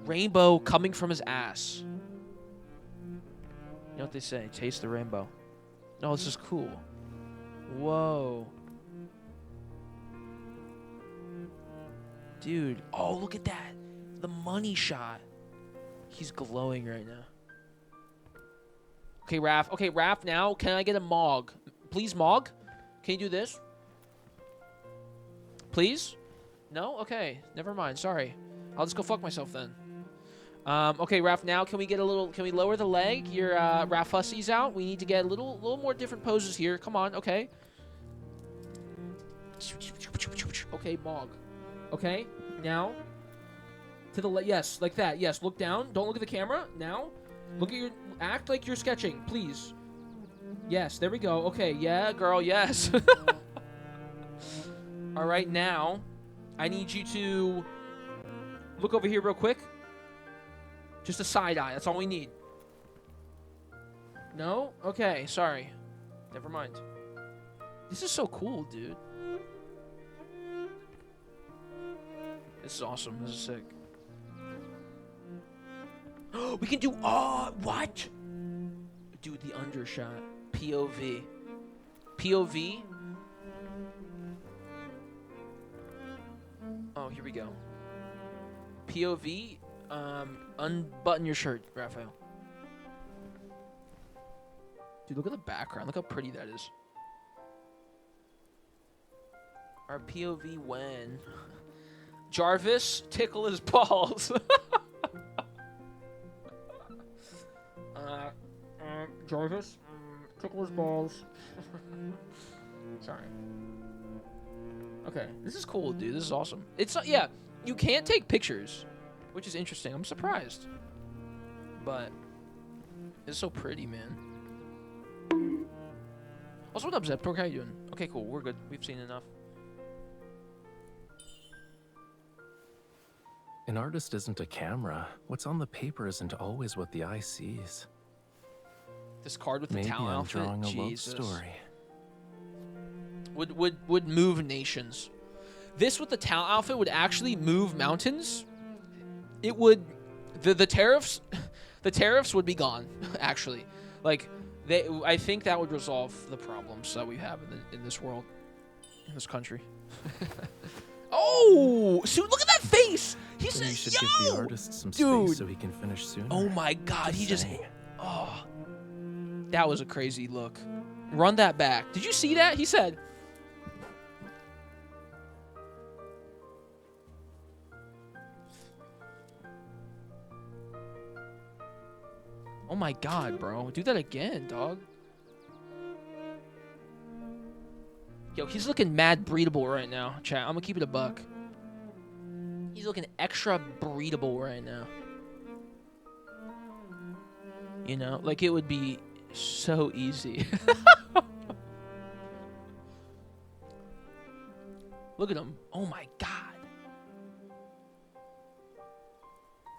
Rainbow coming from his ass. You know what they say? Taste the rainbow. No, this is cool. Whoa. Dude. Oh, look at that. The money shot. He's glowing right now. Okay, Raph. Okay, Raph, now can I get a Mog? Please, Mog? Can you do this? Please? No? Okay. Never mind. Sorry. I'll just go fuck myself then. Okay, Raph, now can we lower the leg? Your Raph Hussey's out. We need to get a little more different poses here. Come on, okay. Okay, Mog. Okay, now to the yes, like that. Yes, look down. Don't look at the camera. Now, look at act like you're sketching, please. Yes, there we go. Okay, yeah, girl, yes. All right, now I need you to look over here real quick. Just a side eye. That's all we need. No? Okay, sorry. Never mind. This is so cool, dude. This is awesome. This is sick. We can do... Oh, what? Dude, the undershot. POV. POV? Oh, here we go. POV... unbutton your shirt, Raphael. Dude, look at the background. Look how pretty that is. Our POV when Jarvis tickle his balls. Jarvis tickle his balls. Sorry. Okay, this is cool, dude. This is awesome. It's yeah. You can't take pictures, which is interesting. I'm surprised. But it's so pretty, man. Also, what up, Zeptork? How you doing? Okay, cool. We're good. We've seen enough. An artist isn't a camera. What's on the paper isn't always what the eye sees. This card with the Maybe Tal I'm outfit, drawing a love Jesus. story. Would move nations. This with the Tal outfit would actually move mountains. It would, the tariffs, the tariffs would be gone. Actually, like I think that would resolve the problems that we have in this world, in this country. Oh, so look at that face. He Then said, you should "Yo, give the artist some dude." space so he can finish sooner. Oh my God, he just, saying. oh, that was a crazy look. Run that back. Did you see that? He said. Oh my God, bro. Do that again, dog. Yo, he's looking mad breedable right now, chat. I'm gonna keep it a buck. He's looking extra breedable right now. You know, like it would be so easy. Look at him. Oh my God.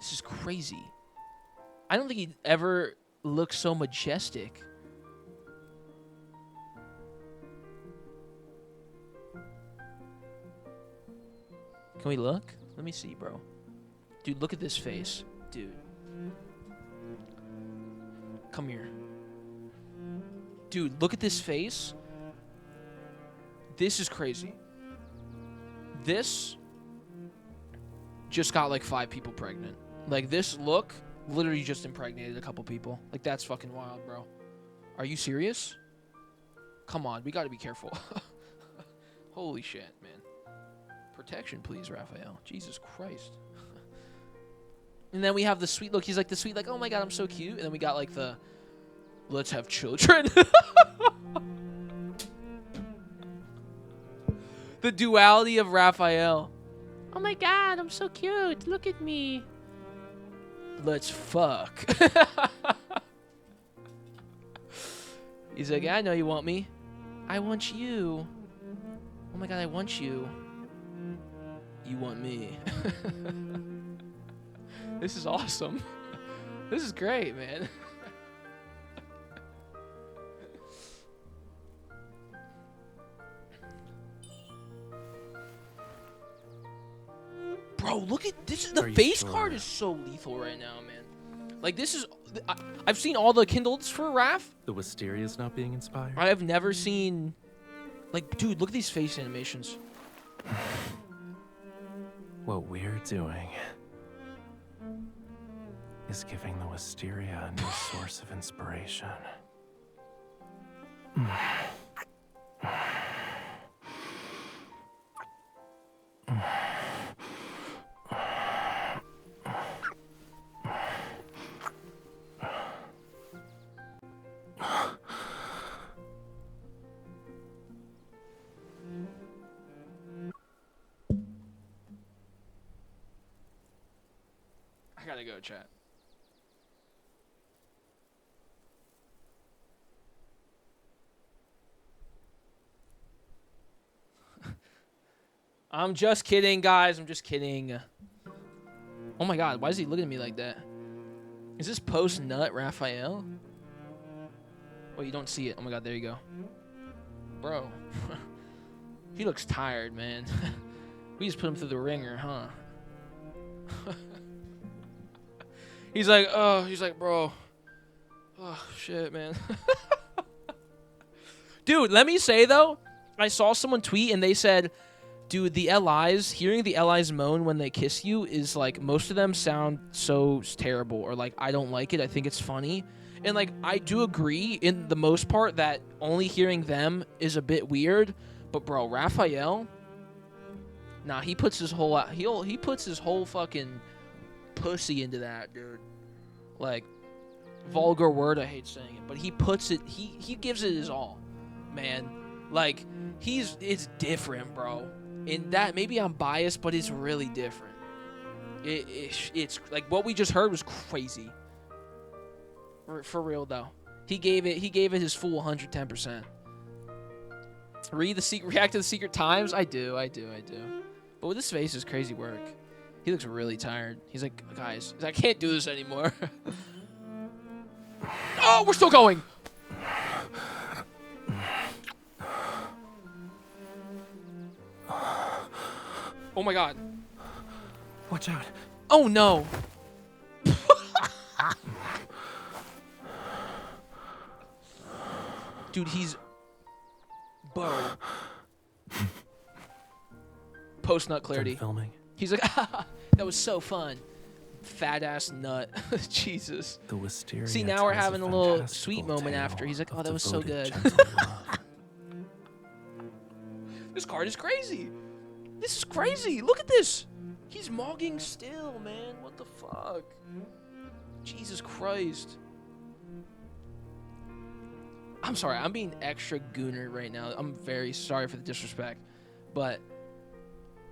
This is crazy. I don't think he'd ever look so majestic. Can we look? Let me see, bro. Dude, look at this face. Dude. Come here. Dude, look at this face. This is crazy. This just got like 5 people pregnant. Like this look literally just impregnated a couple people. Like that's fucking wild, bro. Are you serious? Come on, we gotta be careful. Holy shit, man. Protection, please, Rafayel. Jesus Christ. And then we have the sweet look. He's like the sweet, like, oh my God, I'm so cute. And then we got like the, let's have children. The duality of Rafayel. Oh my God, I'm so cute. Look at me. Let's fuck. He's like, I know you want me. I want you. Oh my God, I want you. You want me. This is awesome. This is great, man. Bro, look at this. The face card is so lethal right now, man. Like, this is... I've seen all the Kindles for Raph. The Wisteria's not being inspired? I have never seen... Like, dude, look at these face animations. What we're doing is giving the Wisteria a new source of inspiration. I gotta go, chat. I'm just kidding, guys. I'm just kidding. Oh my God, why is he looking at me like that? Is this post-nut Rafayel? Oh, you don't see it. Oh my God, there you go. Bro. He looks tired, man. We just put him through the ringer, huh? He's like, bro. Oh, shit, man. Dude, let me say, though, I saw someone tweet and they said, dude, the LIs, hearing the LIs moan when they kiss you is like, most of them sound so terrible, or like, I don't like it. I think it's funny. And like, I do agree in the most part that only hearing them is a bit weird. But bro, Rafayel, nah, he puts his whole, he puts his whole fucking pussy into that, dude. Like, vulgar word, I hate saying it, but he puts it, he gives it his all, man. Like, it's different, bro. In that, maybe I'm biased, but it's really different. It's like what we just heard was crazy. For real though, he gave it his full 110%. React to the Secret Times. I do. But with this face is crazy work. He looks really tired. He's like, guys, I can't do this anymore. Oh, we're still going. Oh my god. Watch out. Oh no. Dude, he's Bo. Post nut clarity. Done filming. He's like, that was so fun. Fat ass nut. Jesus. The Wisteria. See, now we're having a little sweet moment after. He's like, oh, that was so good. This card is crazy. This is crazy. Look at this. He's mogging still, man. What the fuck? Jesus Christ. I'm sorry. I'm being extra gooner right now. I'm very sorry for the disrespect. But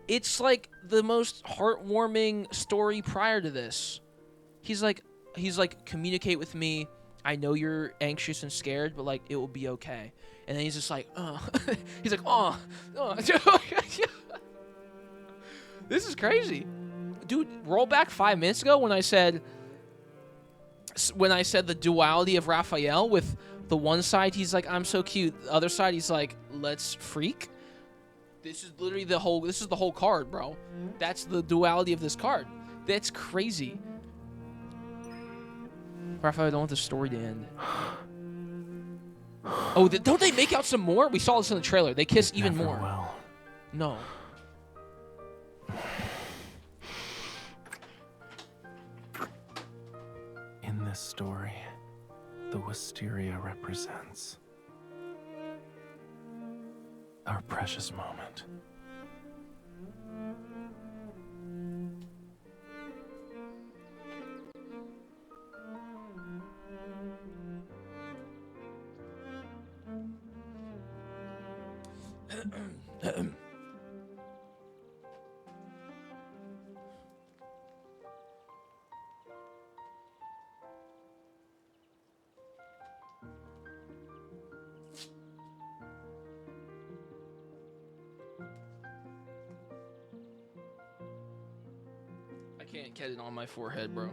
it's like the most heartwarming story prior to this. He's like, communicate with me. I know you're anxious and scared, but like, it will be okay. And then he's just like, he's like, oh. This is crazy. Dude, roll back 5 minutes ago when I said the duality of Rafayel with the one side, he's like, I'm so cute. The other side, he's like, let's freak. This is literally the whole card, bro. That's the duality of this card. That's crazy. Rafayel, I don't want the story to end. Oh, don't they make out some more? We saw this in the trailer. They kiss even more. Will. No. In this story, the Wisteria represents our precious moment. I can't get it on my forehead, bro.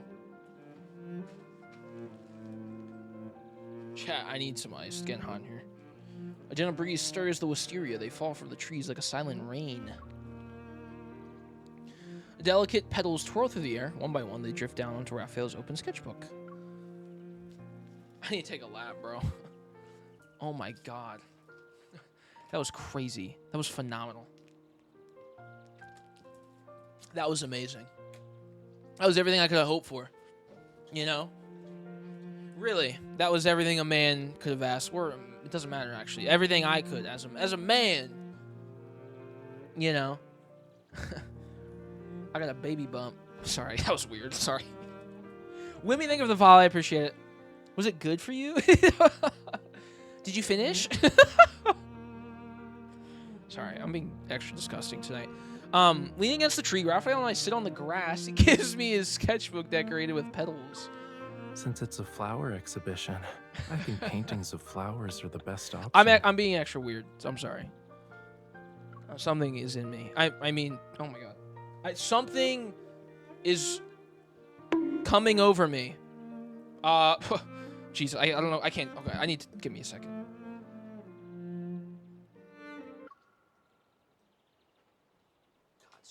Chat, I need some ice. It's getting hot in here. A gentle breeze stirs the wisteria. They fall from the trees like a silent rain. Delicate petals twirl through the air. One by one, they drift down onto Raffael's open sketchbook. I need to take a lap, bro. Oh my god. That was crazy. That was phenomenal. That was amazing. That was everything I could have hoped for. You know? Really, that was everything a man could have asked. Or it doesn't matter, actually. Everything I could as a man. You know? I got a baby bump. Sorry, that was weird. Sorry. What do you think of the follow? I appreciate it. Was it good for you? Did you finish? Sorry, I'm being extra disgusting tonight. Leaning against the tree, Raphael and I sit on the grass. He gives me his sketchbook decorated with petals. Since it's a flower exhibition, I think paintings of flowers are the best option. I'm being extra weird. So I'm sorry. Something is in me. I mean, oh my god. Something is coming over me. Jesus, I don't know. I can't. Okay, I need to give me a second. God,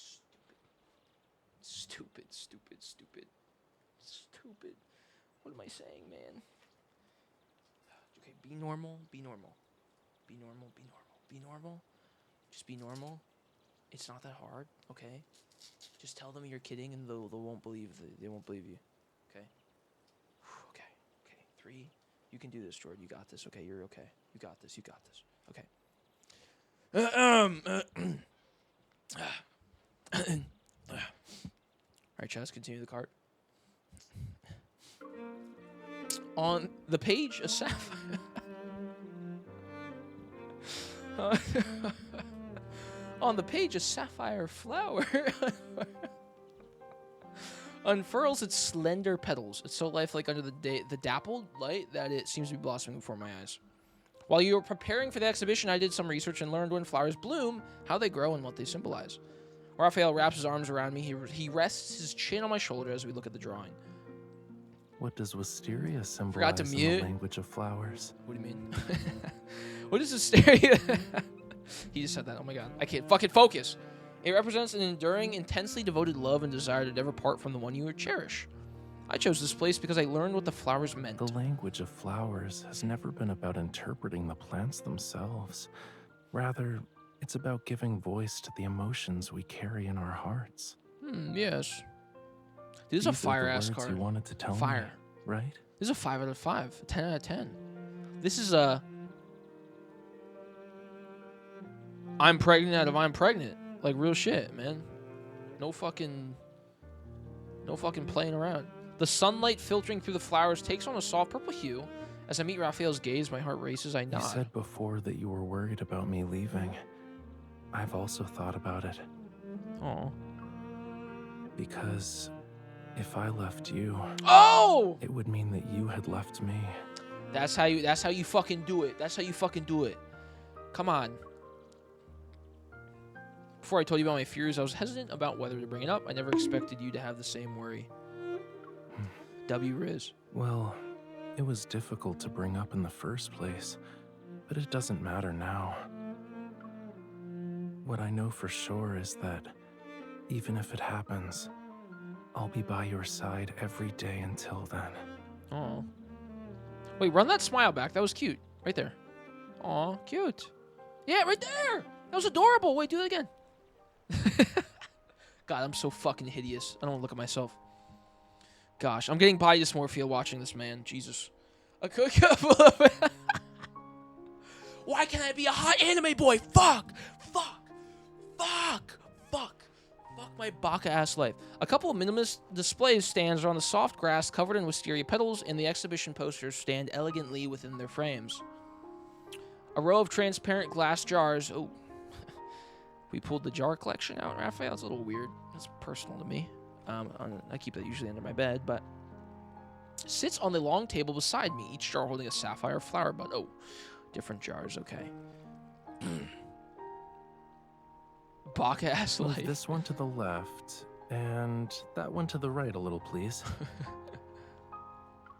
stupid. What am I saying, man? Okay, be normal. Just be normal. It's not that hard, okay? Just tell them you're kidding and they won't believe they won't believe you. Okay? Okay. 3. You can do this, Jordan. You got this. Okay, you're okay. You got this. Okay. Alright, chat, let's continue the cart. On the page, a sapphire. On the page, a sapphire flower unfurls its slender petals. It's so lifelike under the dappled light that it seems to be blossoming before my eyes. While you were preparing for the exhibition, I did some research and learned when flowers bloom, how they grow, and what they symbolize. Raphael wraps his arms around me. He rests his chin on my shoulder as we look at the drawing. What does Wisteria Forgot to symbolize in mute. the language of flowers? What do you mean? What is Wisteria? He just said that. Oh my god. I can't fucking focus. It represents an enduring, intensely devoted love and desire to never part from the one you cherish. I chose this place because I learned what the flowers meant. The language of flowers has never been about interpreting the plants themselves. Rather, it's about giving voice to the emotions we carry in our hearts. Yes. This is a These are fire-ass the words card. you wanted to tell Fire. me, right? This is a 5 out of 5. A 10 out of 10. This is a... I'm pregnant out of I'm pregnant. Like, real shit, man. No fucking playing around. The sunlight filtering through the flowers takes on a soft purple hue. As I meet Raphael's gaze, my heart races. I nod. You said before that you were worried about me leaving. I've also thought about it. Oh. Because if I left you, Oh! it would mean that you had left me. That's how you fucking do it. That's how you fucking do it. Come on. Before I told you about my fears, I was hesitant about whether to bring it up. I never expected you to have the same worry. W Riz. Well, it was difficult to bring up in the first place, but it doesn't matter now. What I know for sure is that even if it happens, I'll be by your side every day until then. Oh. Wait, run that smile back. That was cute. Right there. Aw, cute. Yeah, right there. That was adorable. Wait, do it again. God, I'm so fucking hideous. I don't want to look at myself. Gosh, I'm getting body dysmorphia watching this, man. Jesus. A cookie full of... Why can't I be a hot anime boy? Fuck! Fuck! Fuck! Fuck! Fuck my baka-ass life. A couple of minimalist display stands are on the soft grass covered in wisteria petals, and the exhibition posters stand elegantly within their frames. A row of transparent glass jars... Oh. We pulled the jar collection out, Raphael. It's a little weird. It's personal to me. I keep that usually under my bed, but... Sits on the long table beside me, each jar holding a sapphire flower bud. Oh, different jars, okay. Baka-ass Move life. this one to the left, and that one to the right a little, please.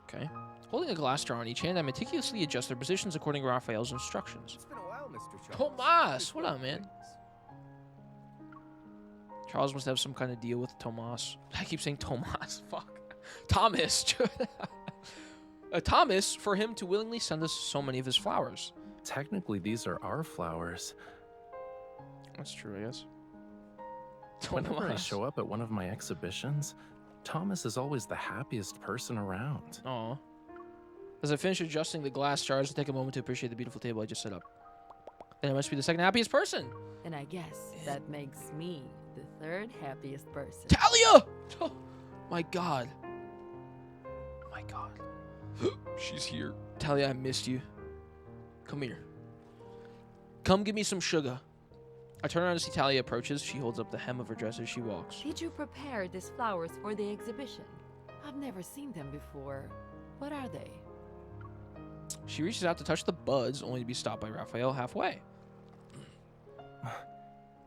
Okay. Holding a glass jar in each hand, I meticulously adjust their positions according to Raphael's instructions. It's been a while, Mr. Charles. Tomas! What up, man? Charles must have some kind of deal with Tomas. I keep saying Tomas. Fuck. Thomas. Thomas, for him to willingly send us so many of his flowers. Technically, these are our flowers. That's true, I guess. Whenever I Tomas. show up at one of my exhibitions, Thomas is always the happiest person around. Aw. As I finish adjusting the glass jars, I take a moment to appreciate the beautiful table I just set up. Then I must be the second happiest person. And I guess that makes me the third happiest person. Talia! Oh, my God. My God. She's here. Talia, I missed you. Come here. Come give me some sugar. I turn around to see Talia approaches. She holds up the hem of her dress as she walks. Did you prepare these flowers for the exhibition? I've never seen them before. What are they? She reaches out to touch the buds, only to be stopped by Raphael halfway.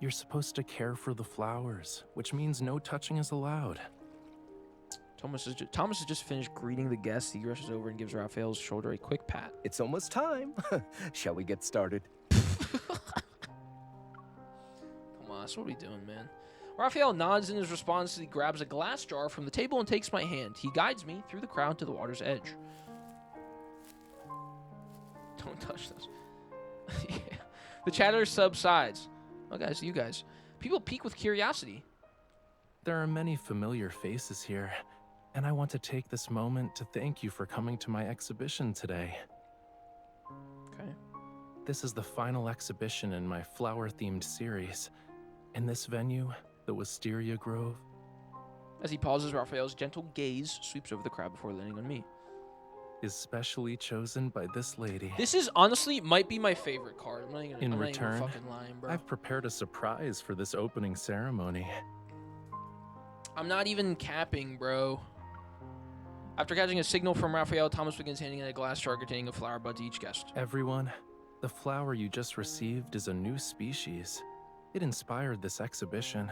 You're supposed to care for the flowers, which means no touching is allowed. Thomas has just finished greeting the guests. He rushes over and gives Raphael's shoulder a quick pat. It's almost time. Shall we get started? Tomas, what are we doing, man? Raphael nods in his response as he grabs a glass jar from the table and takes my hand. He guides me through the crowd to the water's edge. Don't touch this. Yeah. The chatter subsides. Oh, guys, you guys. People peek with curiosity. There are many familiar faces here, and I want to take this moment to thank you for coming to my exhibition today. Okay. This is the final exhibition in my flower-themed series. In this venue, the Wisteria Grove, As he pauses, Raphael's gentle gaze sweeps over the crowd before landing on me. is specially chosen by this lady. This is honestly might be my favorite card. I'm not even, In I'm return, not even fucking lying, bro. I've prepared a surprise for this opening ceremony. I'm not even capping, bro. After catching a signal from Raphael, Thomas begins handing in a glass jar containing a flower bud to each guest. Everyone, the flower you just received is a new species. It inspired this exhibition,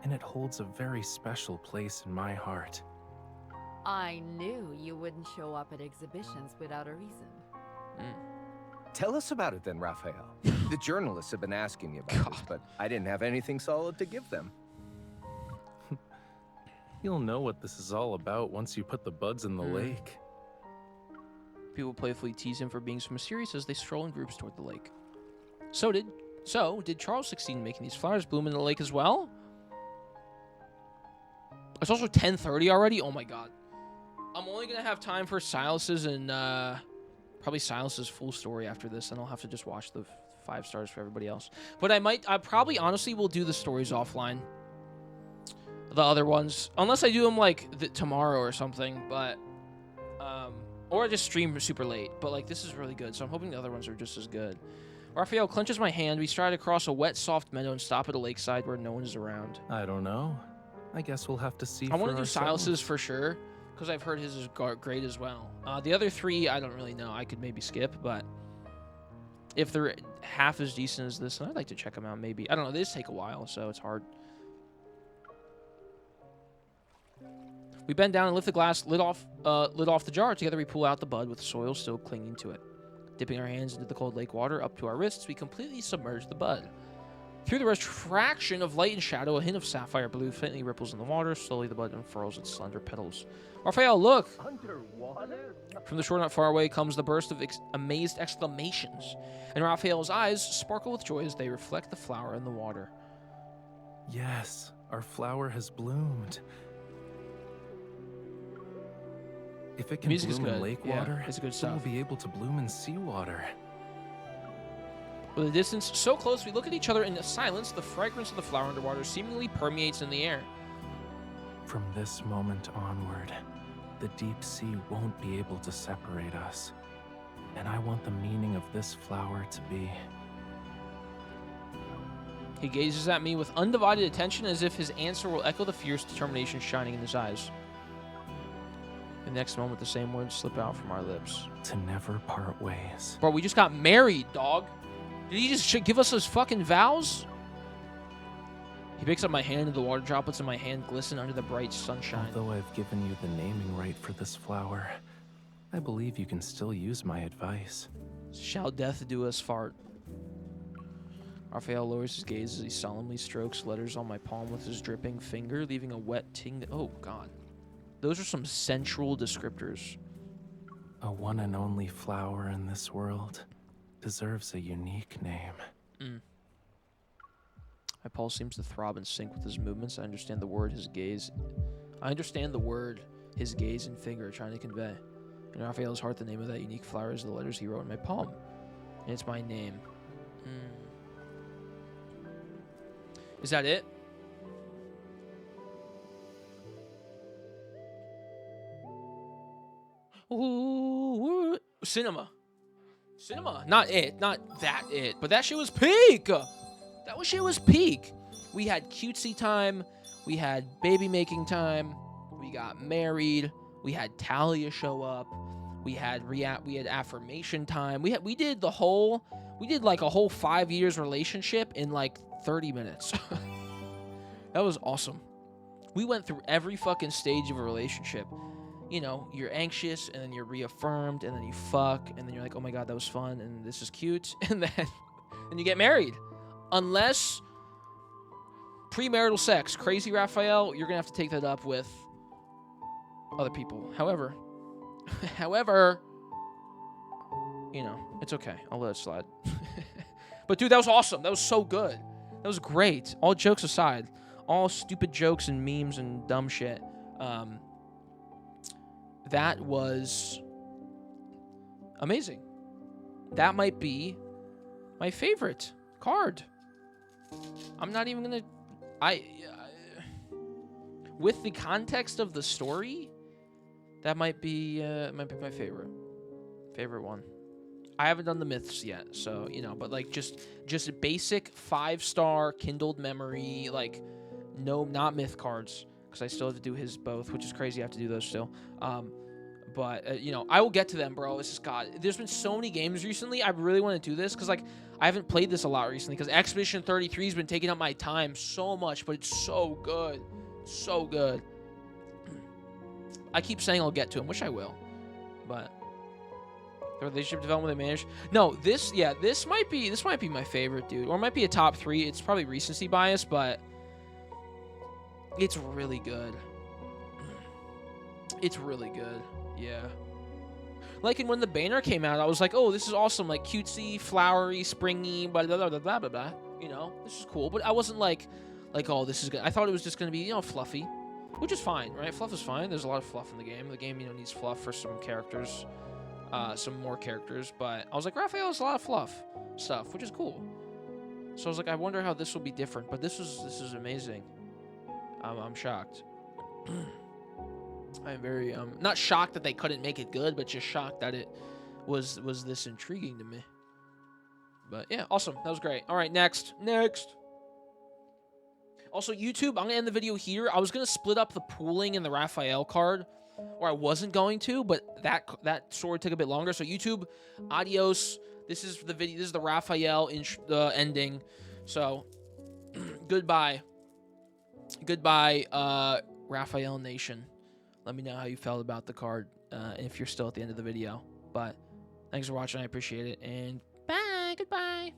and it holds a very special place in my heart. I knew you wouldn't show up at exhibitions without a reason. Tell us about it then, Raphael. The journalists have been asking me about this, but I didn't have anything solid to give them. You'll know what this is all about once you put the buds in the lake. People playfully tease him for being so mysterious as they stroll in groups toward the lake. So did Charles succeed in making these flowers bloom in the lake as well? It's also 10:30 already? Oh my god. I'm only going to have time for Silas's and probably Silas's full story after this, and I'll have to just watch the 5 stars for everybody else. But I probably honestly will do the stories offline. The other ones. Unless I do them like tomorrow or something, but or I just stream super late. But like this is really good, so I'm hoping the other ones are just as good. Raphael clenches my hand. We stride across a wet, soft meadow and stop at a lakeside where no one is around. I don't know. I guess we'll have to see. I want to do Silas's for sure, because I've heard his is great as well. The other 3, I don't really know. I could maybe skip, but if they're half as decent as this, then I'd like to check them out maybe. I don't know. They just take a while, so it's hard. We bend down and lift the glass lid off the jar. Together we pull out the bud with the soil still clinging to it. Dipping our hands into the cold lake water up to our wrists, we completely submerge the bud. Through the refraction of light and shadow, a hint of sapphire blue faintly ripples in the water. Slowly the bud unfurls its slender petals. Raphael, look! Underwater? From the shore not far away comes the burst of amazed exclamations, and Raphael's eyes sparkle with joy as they reflect the flower in the water. Yes, our flower has bloomed. If it can Music is bloom in good. lake Yeah, water, it's good it stuff. will be able to bloom in seawater. With a distance so close, we look at each other in silence. The fragrance of the flower underwater seemingly permeates in the air. From this moment onward, the deep sea won't be able to separate us. And I want the meaning of this flower to be... He gazes at me with undivided attention as if his answer will echo the fierce determination shining in his eyes. The next moment, the same words slip out from our lips. to never part ways. Bro, we just got married, dog. Did he just give us those fucking vows? He picks up my hand and the water droplets in my hand glisten under the bright sunshine. Although I've given you the naming right for this flower, I believe you can still use my advice. Shall death do us fart? Raphael lowers his gaze as he solemnly strokes letters on my palm with his dripping finger, leaving a wet ting. Oh, God. Those are some sensual descriptors. A one and only flower in this world deserves a unique name. My pulse seems to throb and sync with his movements. I understand the word his gaze and finger are trying to convey. In Raphael's heart, the name of that unique flower is the letters he wrote in my palm. And it's my name. Is that it? Ooh, cinema. Not it. Not that it. But that shit was peak. That shit was peak. We had cutesy time. We had baby making time. We got married. We had Talia show up. We had affirmation time. We did like a whole 5 years relationship in like 30 minutes. That was awesome. We went through every fucking stage of a relationship. You know, you're anxious, and then you're reaffirmed, and then you fuck, and then you're like, oh my God, that was fun, and this is cute, and then you get married. Unless premarital sex, crazy Raphael, you're gonna have to take that up with other people. However, you know, it's okay. I'll let it slide. But dude, that was awesome. That was so good. That was great. All jokes aside, all stupid jokes and memes and dumb shit. That was amazing. That might be my favorite card. I'm not even gonna. With the context of the story, that might be my favorite one. I haven't done the myths yet, so you know, but like just basic 5-star kindled memory, like no, not myth cards, because I still have to do his both, which is crazy. I have to do those still. But you know, I will get to them, bro. It's just God. There's been so many games recently. I really want to do this because like I haven't played this a lot recently because Expedition 33 has been taking up my time so much, but it's so good, so good. I keep saying I'll get to them, which I will, but the relationship development they managed. No, this might be my favorite, dude, or it might be a top 3. It's probably recency bias, but it's really good. It's really good. Yeah. Like, and when the banner came out, I was like, oh, this is awesome. Like, cutesy, flowery, springy, blah, blah, blah, blah, blah, blah, blah. You know, this is cool. But I wasn't like, oh, this is good. I thought it was just going to be, you know, fluffy, which is fine, right? Fluff is fine. There's a lot of fluff in the game. The game, you know, needs fluff for some characters, some more characters. But I was like, Rafayel has a lot of fluff stuff, which is cool. So I was like, I wonder how this will be different. But this is amazing. I'm shocked. I'm very not shocked that they couldn't make it good, but just shocked that it was this intriguing to me. But yeah, awesome. That was great. All right, next. Also, YouTube, I'm gonna end the video here. I was gonna split up the pooling and the Rafayel card, or I wasn't going to, but that sword took a bit longer. So YouTube, adios. This is the video. This is the Rafayel ending. So goodbye, Rafayel Nation. Let me know how you felt about the card, if you're still at the end of the video. But thanks for watching. I appreciate it. And bye. Goodbye.